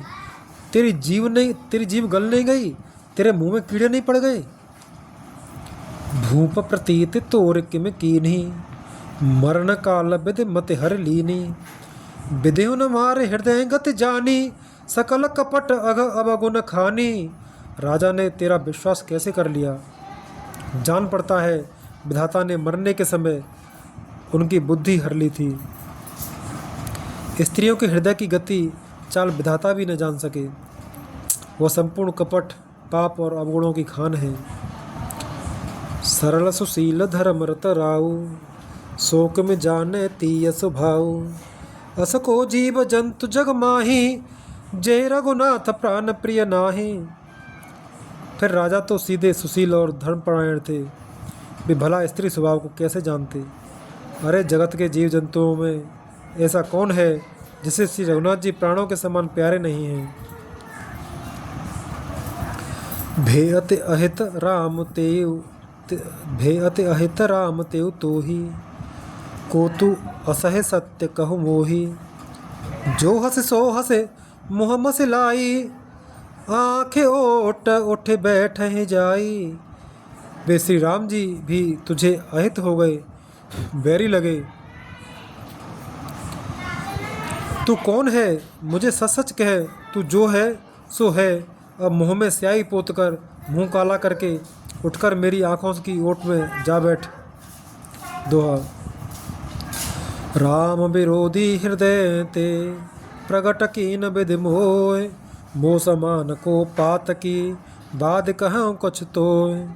तेरी जीव गल नहीं गई, तेरे मुंह में कीड़े नहीं पड़ गए। भूप प्रतीत तोर किम कीन्ही, मरण काल विधि मति हर लीनी, विधियो न मारे हृदय गति जानी, सकल कपट अघ अवगुण खानी। राजा ने तेरा विश्वास कैसे कर लिया? जान पड़ता है विधाता ने मरने के समय उनकी बुद्धि हर ली थी। स्त्रियों के हृदय की गति चाल विधाता भी न जान सके। वह संपूर्ण कपट, पाप और अवगुणों की खान है। सरल सुशील धर्म रत राऊ, शोक में जाने तीय स्वभाव। असको जीव जंतु जग माही, जय रघुनाथ प्राण प्रिय नाही। फिर राजा तो सीधे सुशील और धर्मपरायण थे, वे भला स्त्री स्वभाव को कैसे जानते? अरे जगत के जीव जंतुओं में ऐसा कौन है जिसे श्री रघुनाथ जी प्राणों के समान प्यारे नहीं हैं? भेअत अहित राम तेउ तोहि, को तू असह सत्य कहु मोहि। जो हस सो हसे मुँह मसिलाई, आँखें ओट उठे बैठे जाई। वे श्री राम जी भी तुझे अहित हो गए, बैरी लगे। तू कौन है मुझे सच सच कह, तू जो है सो है। अब मुँह में स्याही पोत कर, मुँह काला करके उठकर मेरी आँखों की ओट में जा बैठ। दोहा। राम विरोधी हृदय ते, प्रगट कीन विधि मोय। मोह समान को पात की, बाद कहूँ कुछ तोय।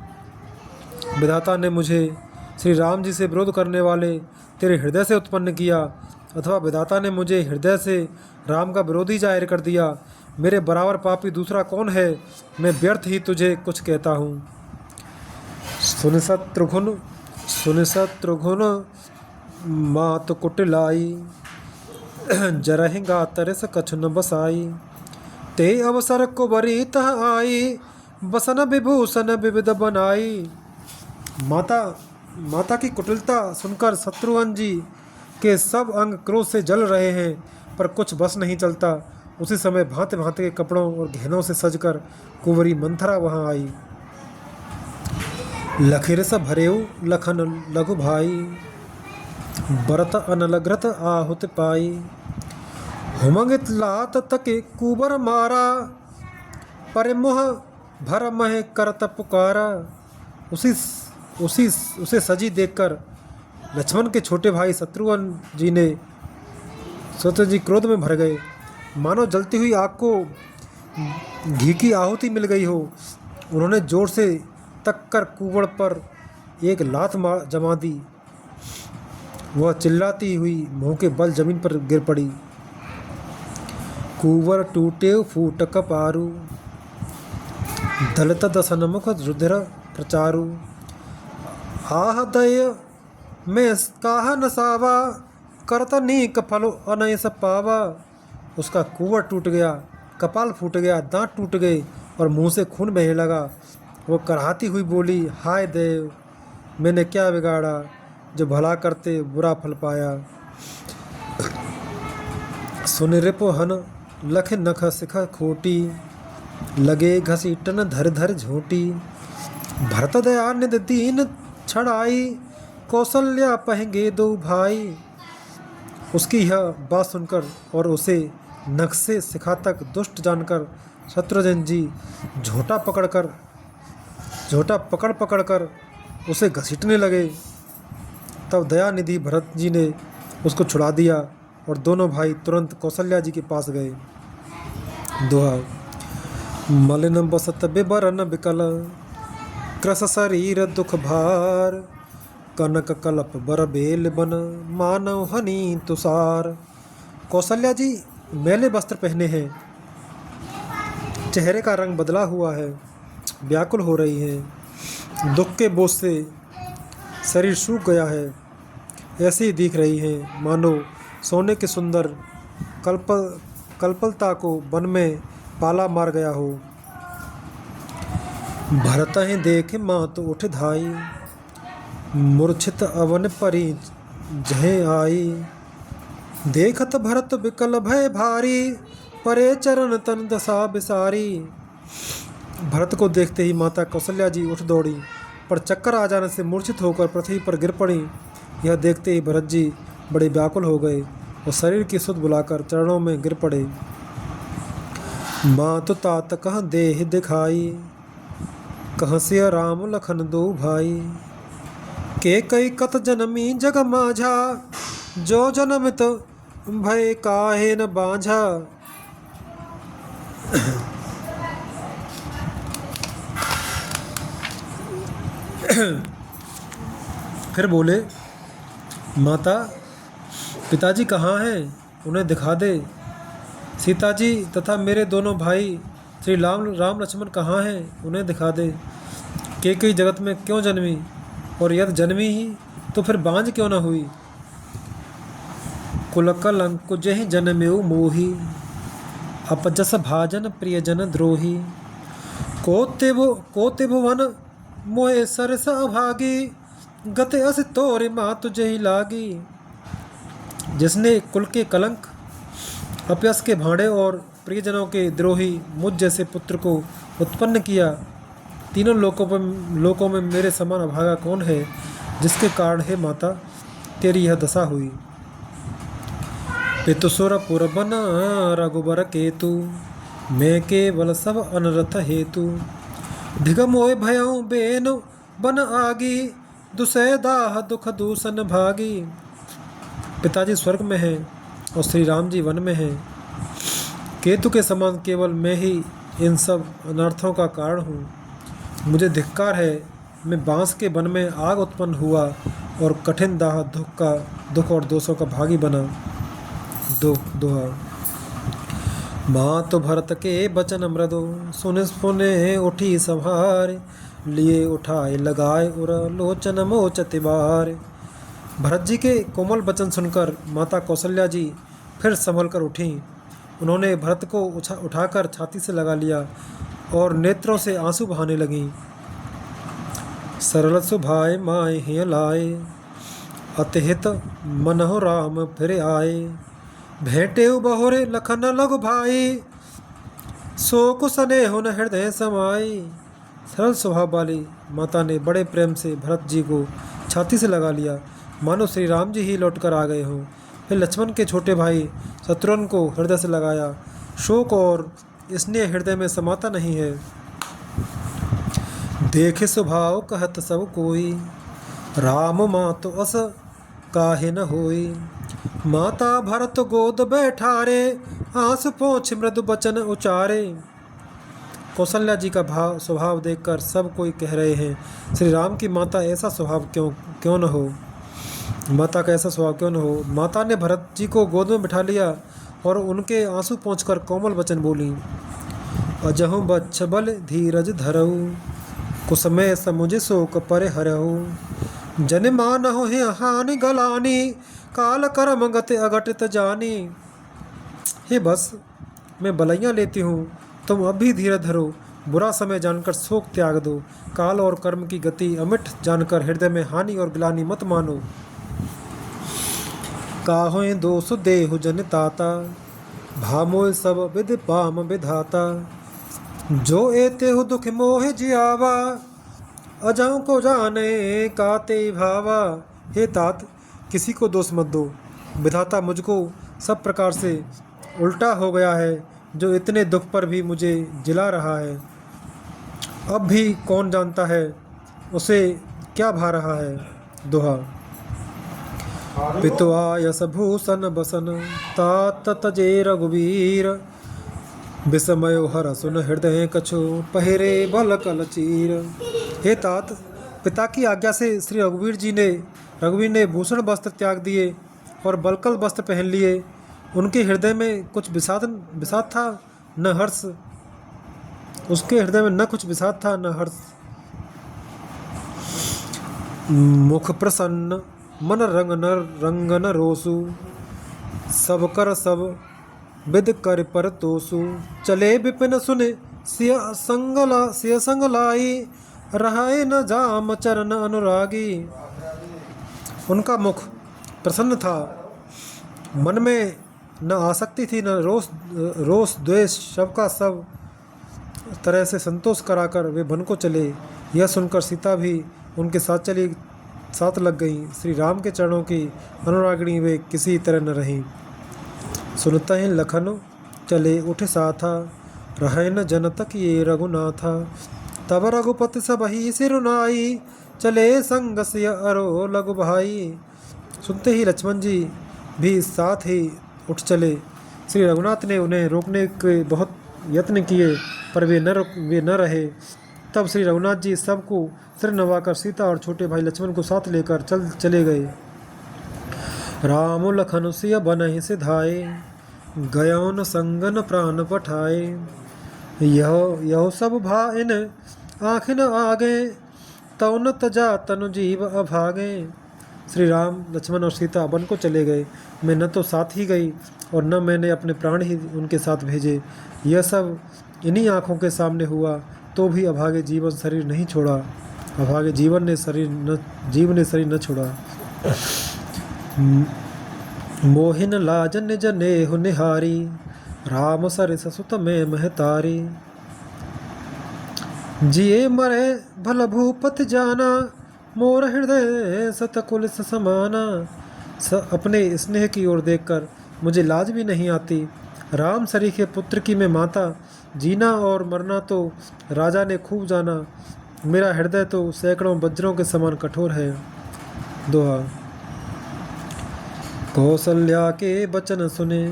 विधाता ने मुझे श्री राम जी से विरोध करने वाले तेरे हृदय से उत्पन्न किया, अथवा विधाता ने मुझे हृदय से राम का विरोधी जाहिर कर दिया। मेरे बराबर पापी दूसरा कौन है? मैं व्यर्थ ही तुझे कुछ कहता हूँ। सुन शत्रुघ्न मात कुटिलाई, जरहिंगा तरस कछु न बसाई। ते अवसर को बरी तह आई, बसन विभूषण विविध बनाई। माता की कुटिलता सुनकर शत्रुघ्न जी के सब अंग क्रोध से जल रहे हैं, पर कुछ बस नहीं चलता। उसी समय भांति भांति के कपड़ों और गहनों से सजकर कुंवरी मंथरा वहां आई। लखिरस भरेऊ लखन लघु भाई, बरत अनलग्रत आहुत पाई। हुमंगित लात तके कुबर मारा, पर मुह भर मह करत पुकारा। उसे सजी देखकर लक्ष्मण के छोटे भाई शत्रुघ्न जी क्रोध में भर गए, मानो जलती हुई आग को घी की आहुति मिल गई हो। उन्होंने जोर से तक कर कुंवर पर एक लात जमा दी। वह चिल्लाती हुई मुंह के बल जमीन पर गिर पड़ी। कुंवर टूटे फूट कपारू, दलित दसन मुख रुधिर प्रचारू। आह दय में काह नसावा, करत नीक फलो अनयस पावा। उसका कुंवर टूट गया, कपाल फूट गया, दांत टूट गए और मुंह से खून बहने लगा। वो कराहती हुई बोली, हाय देव, मैंने क्या बिगाड़ा जो भला करते बुरा फल पाया। सुन रिपुहन लख नख सिख खोटी, लगे घसीटन धर धर झोटी। भरत दया निध दीन छड़ाई, कौशल्या पहेंगे दो भाई। उसकी यह बात सुनकर और उसे नख से शिखा तक दुष्ट जानकर शत्रुघ्न जी झोटा पकड़ कर उसे घसीटने लगे। तब दयानिधि भरत जी ने उसको छुड़ा दिया और दोनों भाई तुरंत कौशल्या जी के पास गए। दोहा। मलिन बसत बिबरन बिकल, क्रस शरीर दुख भार। कनक कलप बर बेल बन, मानव हनी तुषार। कौशल्या जी मैले वस्त्र पहने हैं, चेहरे का रंग बदला हुआ है, व्याकुल हो रही हैं, दुख के बोझ से शरीर सूख गया है। ऐसी ही दिख रही हैं मानो सोने के सुंदर कल्पलता को वन में पाला मार गया हो। भरत हैं देख मात उठ धाई, मूर्छित अवन परी जहें आई। देखत भरत विकल भय भारी, परे चरण तन दशा बिसारी। भरत को देखते ही माता कौशल्या जी उठ दौड़ी, पर चक्कर आ जाने से मूर्छित होकर पृथ्वी पर गिर पड़ी यह देखते ही भरत जी बड़े व्याकुल हो गए और शरीर की सुध बुलाकर चरणों में गिर पड़े। मात तात कह देह दिखाई, कह सिया राम लखन दो भाई। के कई कत जनमी जग माझा, जो जनमित भय काहे न बाझा। फिर बोले, माता पिताजी कहाँ हैं, उन्हें दिखा दे। सीता जी तथा मेरे दोनों भाई श्री राम लक्ष्मण कहाँ हैं, उन्हें दिखा दे। कई जगत में क्यों जन्मी, और यदि जन्मी ही तो फिर बांझ क्यों न हुई। कुलकलंक जहि जनमेऊ मोही, अपजस भाजन प्रियजन द्रोही। कोते भुवन मोहे सरस अभागी, गते अस तोरे मातु जही लागी। जिसने कुल के कलंक, अपयस के भांडे और प्रियजनों के द्रोही मुझ जैसे पुत्र को उत्पन्न किया, तीनों लोकों में मेरे समान अभागा कौन है, जिसके कारण हे माता तेरी यह दशा हुई। पितुसुर पुरबन रघुबर केतु, मैं केवल सब अनरथ हेतु। धिगम होए भयउ बेन बन आगी, दुसह दाह दुख दूषण भागी। पिताजी स्वर्ग में हैं और श्री राम जी वन में हैं। केतु के समान केवल मैं ही इन सब अनर्थों का कारण हूँ। मुझे धिक्कार है, मैं बांस के वन में आग उत्पन्न हुआ और कठिन दाह दुख और दोषों का भागी बना। दोहा। मात भरत के बचन मृदु, सुन सुने उठी संहार। लिए उठाए लगाए उर लोचन मोच तिबार। भरत जी के कोमल वचन सुनकर माता कौशल्या जी फिर संभल कर उठीं। उन्होंने भरत को उठाकर छाती से लगा लिया और नेत्रों से आंसू बहाने लगीं। सरल सुभाए माए हिय लाए, अतिहित मनहु राम फिर आए। भेंटे बहुरे लखन लघु भाई, शोक स्नेह न हृदय समाई। सरल स्वभाव वाली माता ने बड़े प्रेम से भरत जी को छाती से लगा लिया, मानो श्री राम जी ही लौटकर आ गए हों। फिर लक्ष्मण के छोटे भाई शत्रुघ्न को हृदय से लगाया। शोक और स्नेह हृदय में समाता नहीं है। देखे स्वभाव कहत सब कोई, राम मात अस काहे न होई। माता भरत गोद बैठारे, आंस पोंछ मृदु बचन उचारे। कौशल्या जी का स्वभाव देखकर सब कोई कह रहे हैं, श्री राम की माता ऐसा स्वभाव क्यों न हो, माता का ऐसा स्वभाव क्यों न हो। माता ने भरत जी को गोद में बिठा लिया और उनके आंसू पोंछकर कोमल वचन बोली। अजहु बच्छ बल धीरज धरऊ, कुसमय समुझ शोक पर हरऊ। जन मानहु हे हानि गलानी, काल कर्म गति अघटित जानी। हे बस मैं बलैयाँ लेती हूँ, तुम अब भी धीरज धरो। बुरा समय जानकर शोक त्याग दो। काल और कर्म की गति अमिट जानकर हृदय में हानि और ग्लानि मत मानो। काहों दोष देहु जन ताता, भामोय सब विधि पाम विधाता। जो एते हु दुख मोह जियावा, अजाऊ को जाने काते भावा। हे तात, किसी को दोष मत दो। विधाता मुझको सब प्रकार से उल्टा हो गया है, जो इतने दुख पर भी मुझे जिला रहा है। अब भी कौन जानता है उसे क्या भा रहा है। दोहा। पितुआ यस भूषण बसन, तात तजे रघुवीर। विस्मयो हर सुन हृदय कछु, पहिरे बल कल चीर। हे तात, पिता की आज्ञा से श्री रघुवीर ने भूषण वस्त्र त्याग दिए और बलकल वस्त्र पहन लिए। उनके हृदय में कुछ विषाद था न हर्ष। उसके हृदय में न कुछ विषाद था न हर्ष। मुख प्रसन्न मन रंगन रोसु, सब कर सब विद कर पर तोसु। चले विपिन सुने सिय संग लाई, रहाए न जाम चरण अनुरागी। उनका मुख प्रसन्न था, मन में न आसक्ति थी न रोष द्वेष। सबका सब तरह से संतोष कराकर वे वन को चले। यह सुनकर सीता भी उनके साथ चली साथ लग गईं। श्री राम के चरणों की अनुरागिणी वे किसी तरह न रहीं। सुनता ही लखन चले उठ साथा, रहे न जन तक ये रघुनाथा। तब रघुपति सब ही सिरुनाई, चले संग सिय अरो लघु भाई। सुनते ही लक्ष्मण जी भी साथ ही उठ चले। श्री रघुनाथ ने उन्हें रोकने के बहुत यत्न किए पर वे न रहे। तब श्री रघुनाथ जी सबको सिर नवाकर सीता और छोटे भाई लक्ष्मण को साथ लेकर चले गए। राम लखन सिय बनहि सिधाए, गयौन संगन प्राण पठाए। यह सब भाइन आखिन आगे, तौन तजा तनु जीव अभागे। श्री राम लक्ष्मण और सीता वन को चले गए। मैं न तो साथ ही गई और न मैंने अपने प्राण ही उनके साथ भेजे। यह सब इन्हीं आँखों के सामने हुआ तो भी अभागे जीवन शरीर नहीं छोड़ा। अभागे जीव ने शरीर न छोड़ा। मोहिन लाजन जनेहु निहारी, राम सरिस सुत में महतारी। जिए मरे भल भूपति जाना, मोर हृदय सतकुल समाना। अपने स्नेह की ओर देखकर मुझे लाज भी नहीं आती। राम सरीखे पुत्र की मैं माता, जीना और मरना तो राजा ने खूब जाना। मेरा हृदय तो सैकड़ों वज्रों के समान कठोर है। दोहा। कौशल्या के वचन सुने,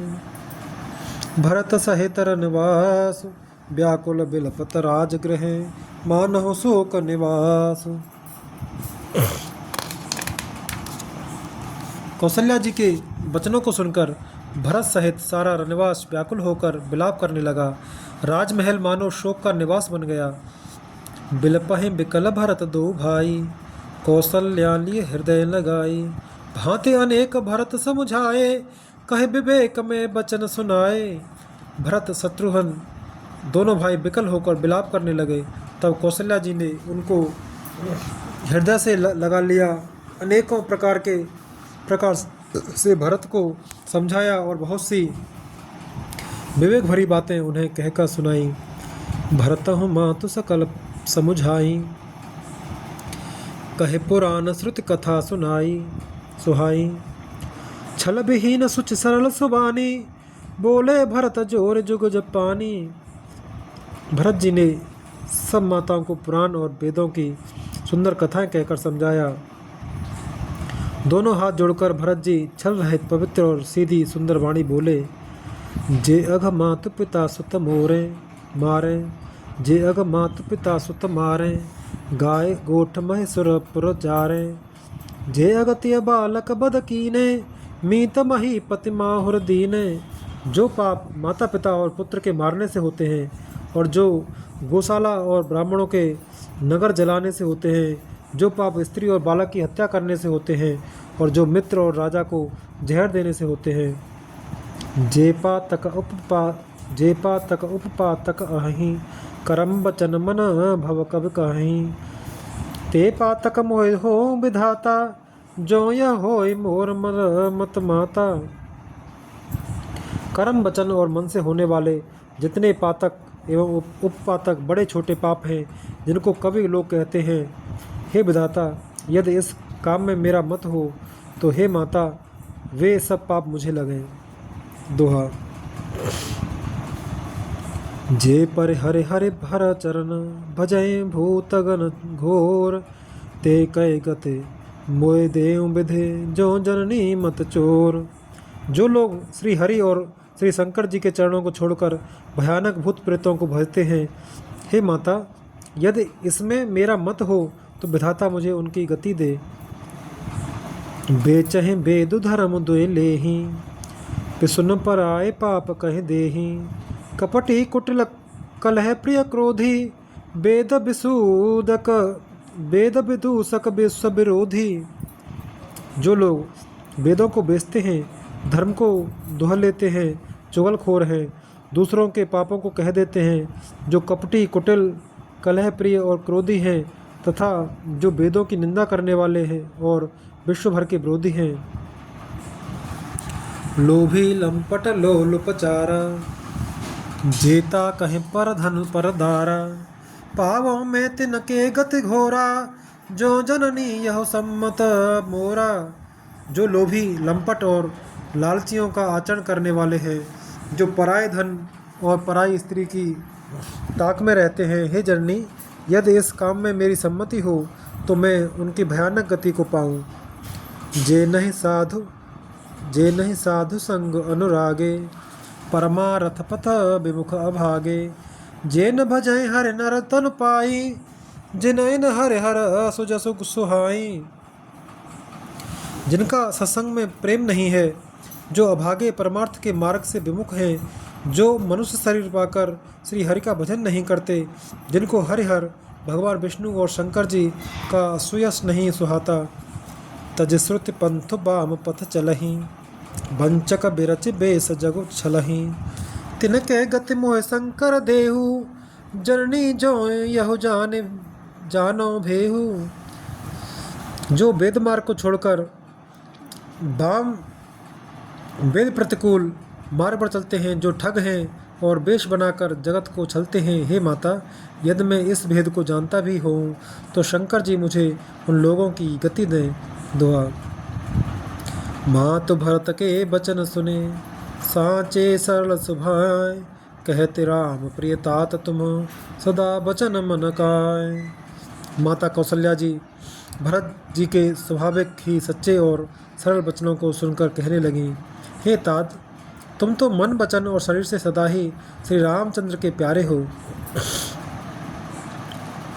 भरत सहित रनवास। व्याकुल बिलपत राजगृह, मानहु शोक निवास। कौशल्या जी के वचनों को सुनकर भरत सहित सारा रनवास व्याकुल होकर विलाप करने लगा। राजमहल मानो शोक का निवास बन गया। बिलपहि बिकल भरत दो भाई, कौशल्या लिए हृदय लगाई। भांति अनेक भरत समुझाए, कहे विवेक में वचन सुनाए। भरत शत्रुघ्न दोनों भाई विकल होकर विलाप करने लगे। तब कौशल्या जी ने उनको हृदय से लगा लिया। अनेकों प्रकार से भरत को समझाया और बहुत सी विवेक भरी बातें उन्हें कहकर सुनाई। भरत हूँ मातु सकल समुझाई, कहे पुराण श्रुति कथा सुहाई। छल विहीन सुच सरल सुबानी, बोले भरत जोर जुग जपानी। भरत जी ने सब माताओं को पुराण और वेदों की सुंदर कथाएं कहकर समझाया। दोनों हाथ जोड़कर भरत जी छल रहित पवित्र और सीधी सुंदर वाणी बोले। जे अघ मात पिता सुत मोरे मारे, जे अघ मात पिता सुत मारे। गाय गोठ मह सुरपुर जारे, जे अगत्य बालक बद कीने। मीत मही पति माहुर दीने। जो पाप माता पिता और पुत्र के मारने से होते हैं, और जो गौशाला और ब्राह्मणों के नगर जलाने से होते हैं, जो पाप स्त्री और बालक की हत्या करने से होते हैं, और जो मित्र और राजा को जहर देने से होते हैं। जेपा तक उपपातक अहि, करम बचन मन भव कब कहीं। ते पातक मोह हो विधाता, जो यह होय मोर मत माता। कर्म वचन और मन से होने वाले जितने पातक एवं उपपातक बड़े छोटे पाप हैं, जिनको कवि लोग कहते हैं, हे विधाता, यदि इस काम में मेरा मत हो तो हे माता, वे सब पाप मुझे लगें। दोहा। जे पर हरे हरे भर चरण, भजय भूतगन घोर। ते कय गते मोय देव विधे, जो जननी मत चोर। जो लोग श्री हरि और श्री शंकर जी के चरणों को छोड़कर भयानक भूत प्रेतों को भजते हैं, हे माता, यदि इसमें मेरा मत हो तो विधाता मुझे उनकी गति दे। बेचहे बेद धर्म दुए लेही, पिसुन पर आए पाप कह देही। कपटी कुटिल कलह प्रिय क्रोधी, वेद विदूषक विश्व विरोधी। जो लोग वेदों को बेचते हैं, धर्म को दोह लेते हैं, चुगलखोर हैं, दूसरों के पापों को कह देते हैं, जो कपटी कुटिल कलह प्रिय और क्रोधी हैं, तथा जो वेदों की निंदा करने वाले हैं और विश्व भर के विरोधी हैं। लोभी लंपट लोलुपचारा, जेता कहें पर धन पर दारा। पावों में तिनके गति घोरा, जो जननी यह सम्मत मोरा। जो लोभी, लंपट और लालचियों का आचरण करने वाले हैं, जो पराये धन और पराई स्त्री की ताक में रहते हैं, हे जननी, यदि इस काम में मेरी सम्मति हो तो मैं उनकी भयानक गति को पाऊं। जे नहीं साधु संग अनुरागे, परमारथ पथ विमुख अभागे। जे न भजय हर नर तन पाई, जिनैन हर हर सुजसु सुहाई। जिनका सत्संग में प्रेम नहीं है, जो अभागे परमार्थ के मार्ग से विमुख हैं, जो मनुष्य शरीर पाकर श्री हरि का भजन नहीं करते, जिनको हरिहर भगवान विष्णु और शंकर जी का सुयश नहीं सुहाता। तज श्रुति पंथ बाम पथ चलही, वंचक बिरच बेस जगु छलही। तिनके गति मोह शंकर देहु, जननी जो यहु जानो भेहु। जो वेद मार्ग को छोड़कर वाम वेद प्रतिकूल मार्ग पर चलते हैं, जो ठग हैं और वेश बनाकर जगत को छलते हैं, हे माता, यदि मैं इस भेद को जानता भी हूँ तो शंकर जी मुझे उन लोगों की गति दें। दुआ। मात भरत के बचन सुने, साँचे सरल सुभाए। कहते राम प्रिय तात तुम, सदा बचन मन काय। माता कौशल्या जी भरत जी के स्वाभाविक ही सच्चे और सरल वचनों को सुनकर कहने लगीं, हे तात, तुम तो मन, वचन और शरीर से सदा ही श्री रामचंद्र के प्यारे हो।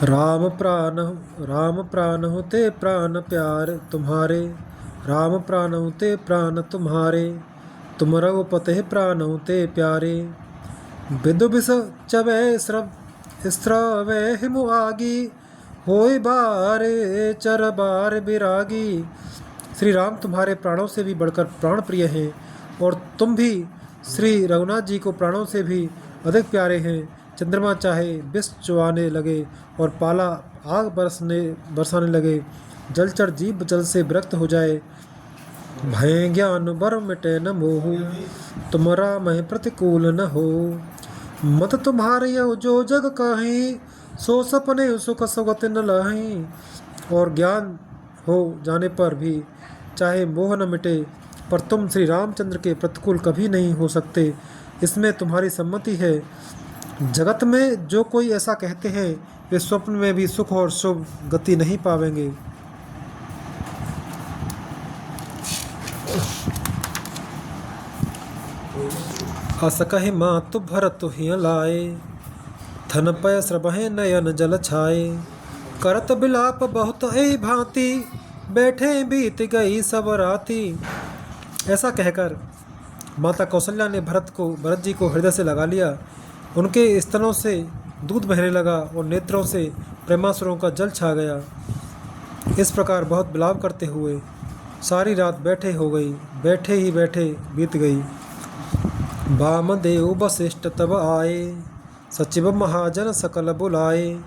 राम प्राण होते प्राण प्यार तुम्हारे, राम प्राण होते प्राण तुम्हारे। तुम रघुपते प्राण होते प्यारे। विदु विष चवे स्रवे हिमु आगी, होय बारे चर बार विरागी। श्री राम तुम्हारे प्राणों से भी बढ़कर प्राण प्रिय हैं, और तुम भी श्री रघुनाथ जी को प्राणों से भी अधिक प्यारे हैं। चंद्रमा चाहे विष चुआने लगे और पाला आग बरसाने लगे, जलचर जीव जल से विरक्त हो जाए, भय ज्ञान बर मिटे न मोहु, तुमरा मह प्रतिकूल न हो। मत तुम्हारे यह जो जग कहीं, सो सपने सुख सुगत न लहीं। और ज्ञान हो जाने पर भी चाहे मोह न मिटे, पर तुम श्री रामचंद्र के प्रतिकूल कभी नहीं हो सकते, इसमें तुम्हारी सम्मति है। जगत में जो कोई ऐसा कहते हैं, वे स्वप्न में भी सुख और शुभ गति नहीं पावेंगे। असकहि मातु भरतु हिय लाए, थन पय स्रबहे नयन जल छाए। करत बिलाप बहुत ऐ भांति, बैठे बीत गई सब राती। ऐसा कहकर माता कौशल्या ने भरत जी को हृदय से लगा लिया। उनके स्तनों से दूध बहने लगा और नेत्रों से प्रेमासुरों का जल छा गया। इस प्रकार बहुत विलाप करते हुए सारी रात बैठे ही बैठे बीत गई। वामदेव वशिष्ठ तब आए, सचिव महाजन सकल बुलाए।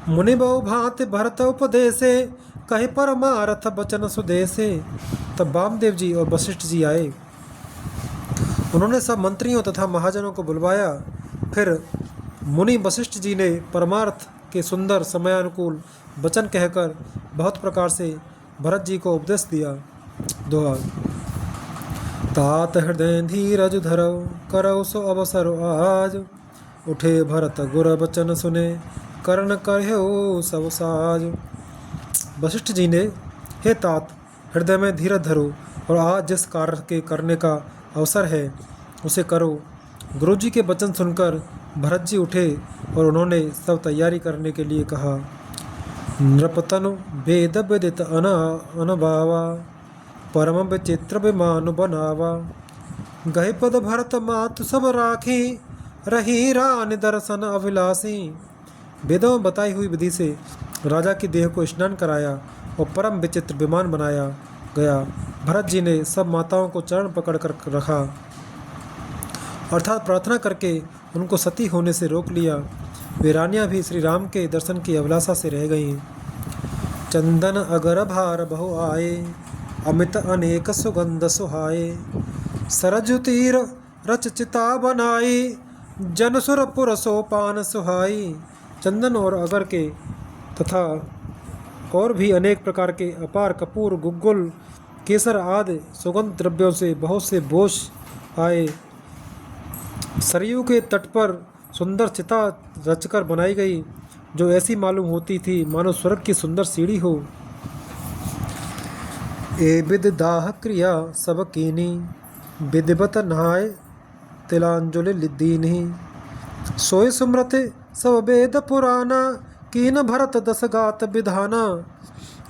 मुनि बहु भांति भरत उपदेशे, कहे परमारथ बचन सुदेशे। तब वामदेव जी और वशिष्ठ जी आए। उन्होंने सब मंत्रियों तथा महाजनों को बुलवाया। फिर मुनि वशिष्ठ जी ने परमार्थ के सुंदर समयानुकूल वचन कहकर बहुत प्रकार से भरत जी को उपदेश दिया। दोहा। तात हृदय धीरज धरौ, करौ सो अवसर आज। उठे भरत गुर बचन सुने, कर्ण करहु सब साज। वशिष्ठ जी ने, हे तात, हृदय में धीरज धरो और आज जिस कार्य के करने का अवसर है उसे करो। गुरुजी के वचन सुनकर भरत जी उठे और उन्होंने सब तैयारी करने के लिए कहा। नृपतनु वेद विदित अनभावा, परम विचित्र विमान बनावा। गहि पद भरत मातु सब राखी, रही रान दर्शन अभिलाषी। वेदों में बताई हुई विधि से राजा की देह को स्नान कराया और परम विचित्र विमान बनाया गया। भरत जी ने सब माताओं को चरण पकड़ कर रखा, अर्थात प्रार्थना करके उनको सती होने से रोक लिया। वे रानियाँ भी श्री राम के दर्शन की अभिलाषा से रह गईं। चंदन अगर भार बहु आए, अमित अनेक सुगंध सुहाए। सरजु तीर रच चिता बनाई, जन सुरपुर सोपान सुहाई। चंदन और अगर के तथा और भी अनेक प्रकार के अपार कपूर, गुग्गुल, केसर आदि सुगंध द्रव्यों से बहुत से बोझ आए। सरयू के तट पर सुंदर चिता रचकर बनाई गई, जो ऐसी मालूम होती थी मानो स्वर्ग की सुंदर सीढ़ी हो। ए विद दाह क्रिया सब कीनी, विधिवत नहाय तिलांजलि दीनी। सोय सुमृत सब वेद पुराना, कीन भरत दस गात विधाना।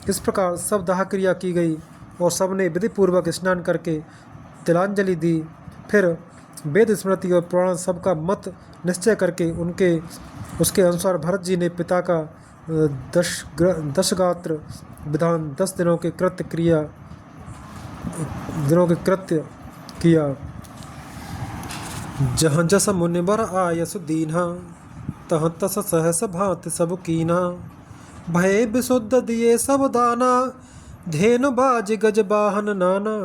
इस प्रकार सब दाह क्रिया की गई और सबने विधि पूर्वक स्नान करके तिलांजलि दी। फिर वेद स्मृति और पुराण सबका मत निश्चय करके उसके अनुसार भरत जी ने पिता का दशगात्र विधान 10 दिनों के कृत्य किया। जहाँ जस मुनिवर आयस दीन्हा, तहाँ तस सहस भांत सब कीना। भय विशुद्ध दिए सब दाना, धेनु बाज गज बाहन नाना।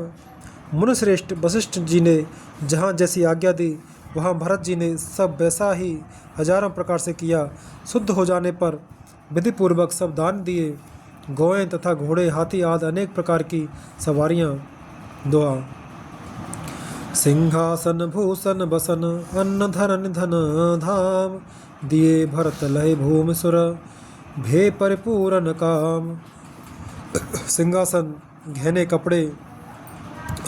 मुनिश्रेष्ठ वशिष्ठ जी ने जहाँ जैसी आज्ञा दी, वहाँ भरत जी ने सब वैसा ही हजारों प्रकार से किया। शुद्ध हो जाने पर विधिपूर्वक सब दान दिए। गौएं तथा घोड़े, हाथी आदि अनेक प्रकार की सवारियाँ दुआ। सिंहासन भूषण बसन, अन्न धन धन धाम। दिए भरत लय भूमि सुर, भे परिपूरन काम। सिंहासन, गहने कपड़े,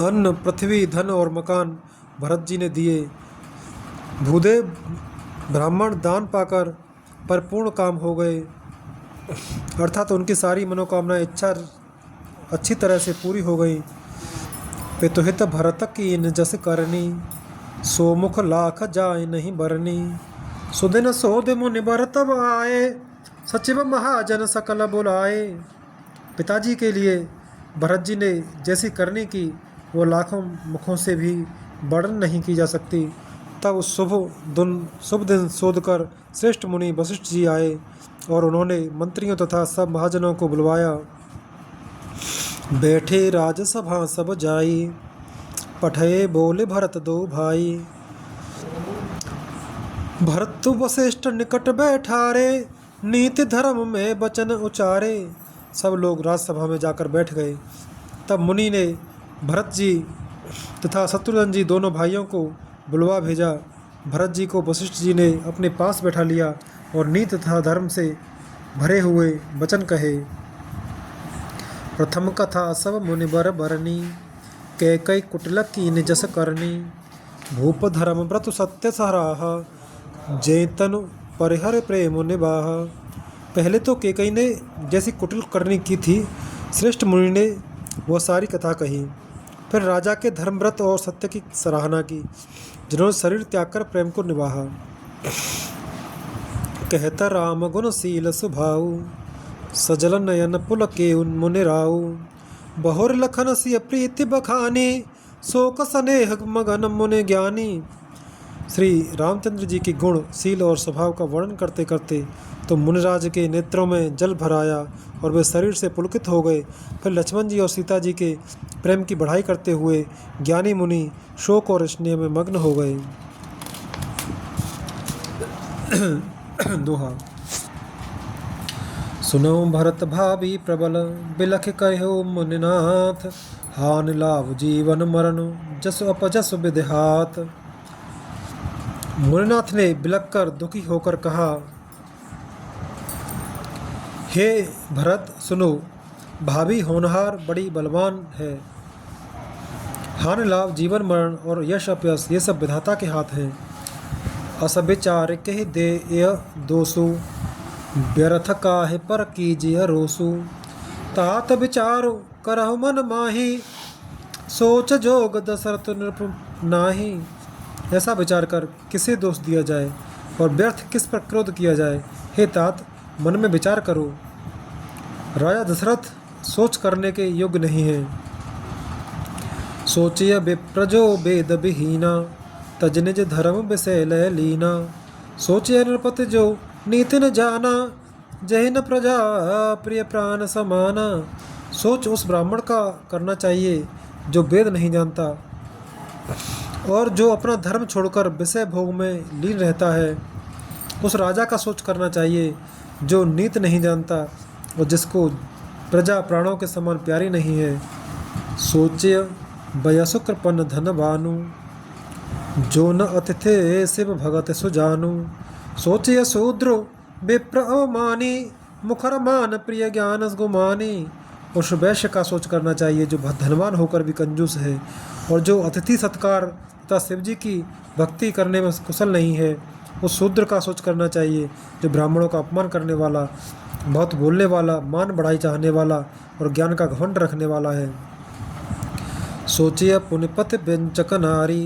अन्न, पृथ्वी, धन और मकान भरत जी ने दिए। भूदेव ब्राह्मण दान पाकर परिपूर्ण काम हो गए, अर्थात उनकी सारी मनोकामनाएं इच्छा अच्छी तरह से पूरी हो गई। पितुहित भरत कीन जस करनी, सोमुख लाख जाय नहीं बरनी। सुदिन सोध मुनि भरत आए, सचिव महाजन सकल बुलाए। पिताजी के लिए भरत जी ने जैसी करनी की, वो लाखों मुखों से भी वर्णन नहीं की जा सकती। तब शुभ दिन शोध कर श्रेष्ठ मुनि वशिष्ठ जी आए और उन्होंने मंत्रियों तथा सब महाजनों को बुलवाया। बैठे राजसभा सब जाई, पठे बोले भरत दो भाई। भरत वशिष्ठ निकट बैठारे, नीति धर्म में वचन उचारे। सब लोग राजसभा में जाकर बैठ गए। तब मुनि ने भरत जी तथा शत्रुघ्न जी दोनों भाइयों को बुलवा भेजा। भरत जी को वशिष्ठ जी ने अपने पास बैठा लिया और नीति तथा धर्म से भरे हुए वचन कहे। प्रथम कथा सब मुनिवर बरनी, कैकई कुटिल कीन जस करनी। भूप धर्म व्रत सत्य सराह, जैतनु परिहर प्रेम निबाह। पहले तो कैकई ने जैसी कुटिल करनी की थी, श्रेष्ठ मुनि ने वह सारी कथा कही। फिर राजा के धर्मव्रत और सत्य की सराहना की, जिन्होंने शरीर त्याग कर प्रेम को निभाया। कहता राम गुण शील सुभाऊ, सजल नयन पुल के मुनि राऊ। बहुर लखन सिय प्रीति बखानी, शोक स्नेह मगन मुनि ज्ञानी। श्री रामचंद्र जी की गुण, शील और स्वभाव का वर्णन करते करते तो मुनिराज के नेत्रों में जल भर आया और वे शरीर से पुलकित हो गए। फिर लक्ष्मण जी और सीता जी के प्रेम की बढ़ाई करते हुए ज्ञानी मुनि शोक और स्नेह में मग्न हो गए। दोहा। सुनो भरत भावी प्रबल, बिलख कहो मुनिनाथ। हानि लाभ जीवन मरण, जस अपजस विदेहात। मुनिनाथ ने बिलख कर दुखी होकर कहा, हे भरत सुनो, भावी होनहार बड़ी बलवान है। हानि लाभ, जीवन मरण और यश अपयश ये सब विधाता के हाथ हैं। असविचार कह दे यह दोषु, व्यर्थ काहे पर कीजिए रोसु। तात विचारो करहु मन माही, सोच जोग दशरथ नृप नाही। ऐसा विचार कर किसे दोष दिया जाए और व्यर्थ किस पर क्रोध किया जाए। हे तात, मन में विचार करो। राजा दशरथ सोच करने के योग्य नहीं है। सोचिए विप्रजो वेद विहीना, तज निज धर्म विषय लय लीना। सोचिए नृपति जो नीति न जाना, जहि न प्रजा प्रिय प्राण समाना। सोच उस ब्राह्मण का करना चाहिए जो वेद नहीं जानता और जो अपना धर्म छोड़कर विषय भोग में लीन रहता है। उस राजा का सोच करना चाहिए जो नीति नहीं जानता और जिसको प्रजा प्राणों के समान प्यारी नहीं है। सोच्य बयसुकृपन धनवानु, जो न अतिथे शिव भगत सुजानु। सोच्य शूद्रो विप्र अवमानी, मुखर मान प्रिय ज्ञान गुमानी। उस वैश्य का सोच करना चाहिए जो धनवान होकर भी कंजूस है, और जो अतिथि सत्कार तथा शिव जी की भक्ति करने में कुशल नहीं है। उस शूद्र का सोच करना चाहिए जो ब्राह्मणों का अपमान करने वाला, बहुत बोलने वाला, मान बढ़ाई चाहने वाला और ज्ञान का घमंड रखने वाला है। सोचिए पुनिपत व्यंचक नारी,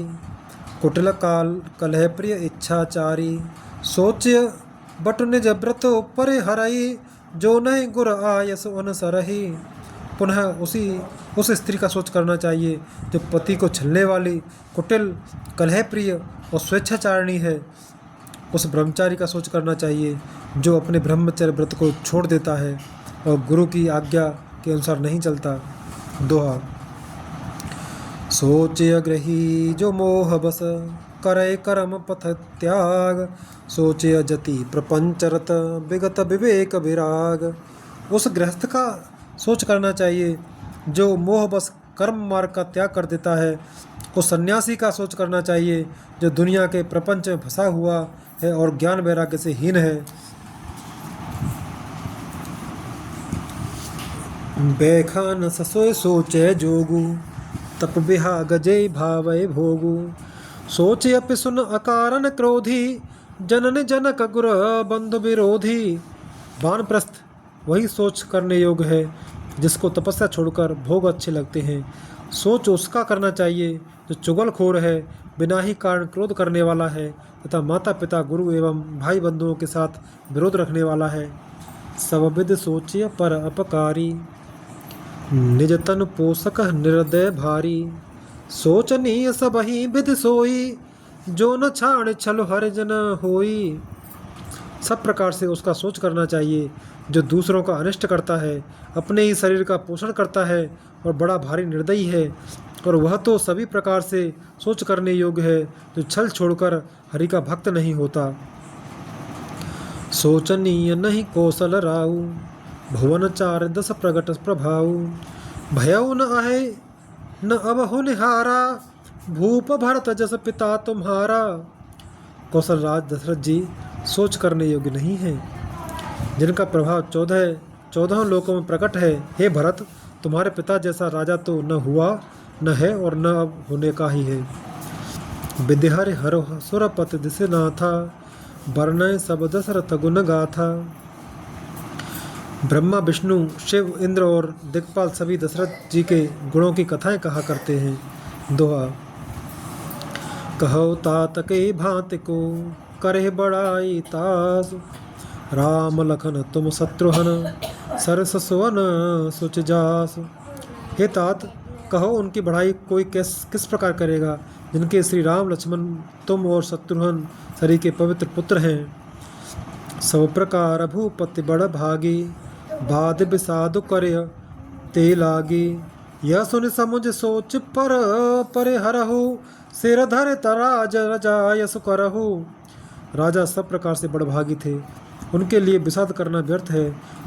कुटिल काल कलह प्रिय इच्छाचारी। सोचिए बटु निज व्रत परे हरई, जो नहीं गुर आयस अनुसरही। पुनः उस स्त्री का सोच करना चाहिए जो पति को छलने वाली, कुटिल, कलह प्रिय और स्वेच्छाचारिणी है। उस ब्रह्मचारी का सोच करना चाहिए जो अपने ब्रह्मचर्य व्रत को छोड़ देता है और गुरु की आज्ञा के अनुसार नहीं चलता। दोहा। सोचय ग्रही जो मोह बस, करे कर्म पथ त्याग। सोचय जति प्रपंचरत, विगत विवेक विराग। उस गृहस्थ का सोच करना चाहिए जो मोह बस कर्म मार्ग का त्याग कर देता है। उस सन्यासी का सोच करना चाहिए जो दुनिया के प्रपंच में फंसा हुआ है और ज्ञान वैराग्य से हीन है। बैखान ससोय सोचे जोगु, तप बिहाग जय भावय भोगु। सोचे अपि सुन अकारण क्रोधी, जनन जनक गुर बंधु विरोधी। वानप्रस्थ वही सोच करने योग्य है जिसको तपस्या छोड़कर भोग अच्छे लगते हैं। सोच उसका करना चाहिए जो चुगलखोर है, बिना ही कारण क्रोध करने वाला है तथा माता पिता, गुरु एवं भाई बंधुओं के साथ विरोध रखने वाला है। सबविद सोचिय पर अपकारी, निज तन पोषक निर्दय भारी। सोचनीय सबहि विधि सोई, जो न छाड़ छल हरिजन होई। सब प्रकार से उसका सोच करना चाहिए जो दूसरों का अनिष्ट करता है, अपने ही शरीर का पोषण करता है और बड़ा भारी निर्दयी है। और वह तो सभी प्रकार से सोच करने योग्य है जो छल छोड़कर हरि का भक्त नहीं होता। सोचनीय नहीं कौशल राउ, भुवन चार दस प्रगट प्रभाऊ। भयउ न आहे न अब हो निहारा, भूप भरत जस पिता तुम्हारा। कौशल राज दशरथ जी सोच करने योग्य नहीं है, जिनका प्रभाव 14 लोकों में प्रकट है। हे भरत, तुम्हारे पिता जैसा राजा तो न हुआ, न है और न अब होने का ही है। विद्यहरि हर सुरपति दिसे नाथा, वर्णय सब दशरथ गुण गाथा। ब्रह्मा, विष्णु, शिव, इंद्र और दिक्पाल सभी दशरथ जी के गुणों की कथाएं कहा करते हैं। दोहा। कहो तात के भांति को, करे बड़ाई तास। राम लखन तुम शत्रुहन, सरस सुवन सुच जास। हे तात, कहो उनकी बढ़ाई कोई किस प्रकार करेगा, जिनके श्री राम, लक्ष्मण, तुम और शत्रुघ्न सरी के पवित्र पुत्र हैं। सब प्रकार भूपति बड़ भागी, बाद विषाद करे ते लागी। यह सुन समुझ सोच पर परे हरहु, सिर धरे तराज रजा यस करहु। राजा सब प्रकार से बड़भागी थे, उनके लिए विषाद करना व्यर्थ है।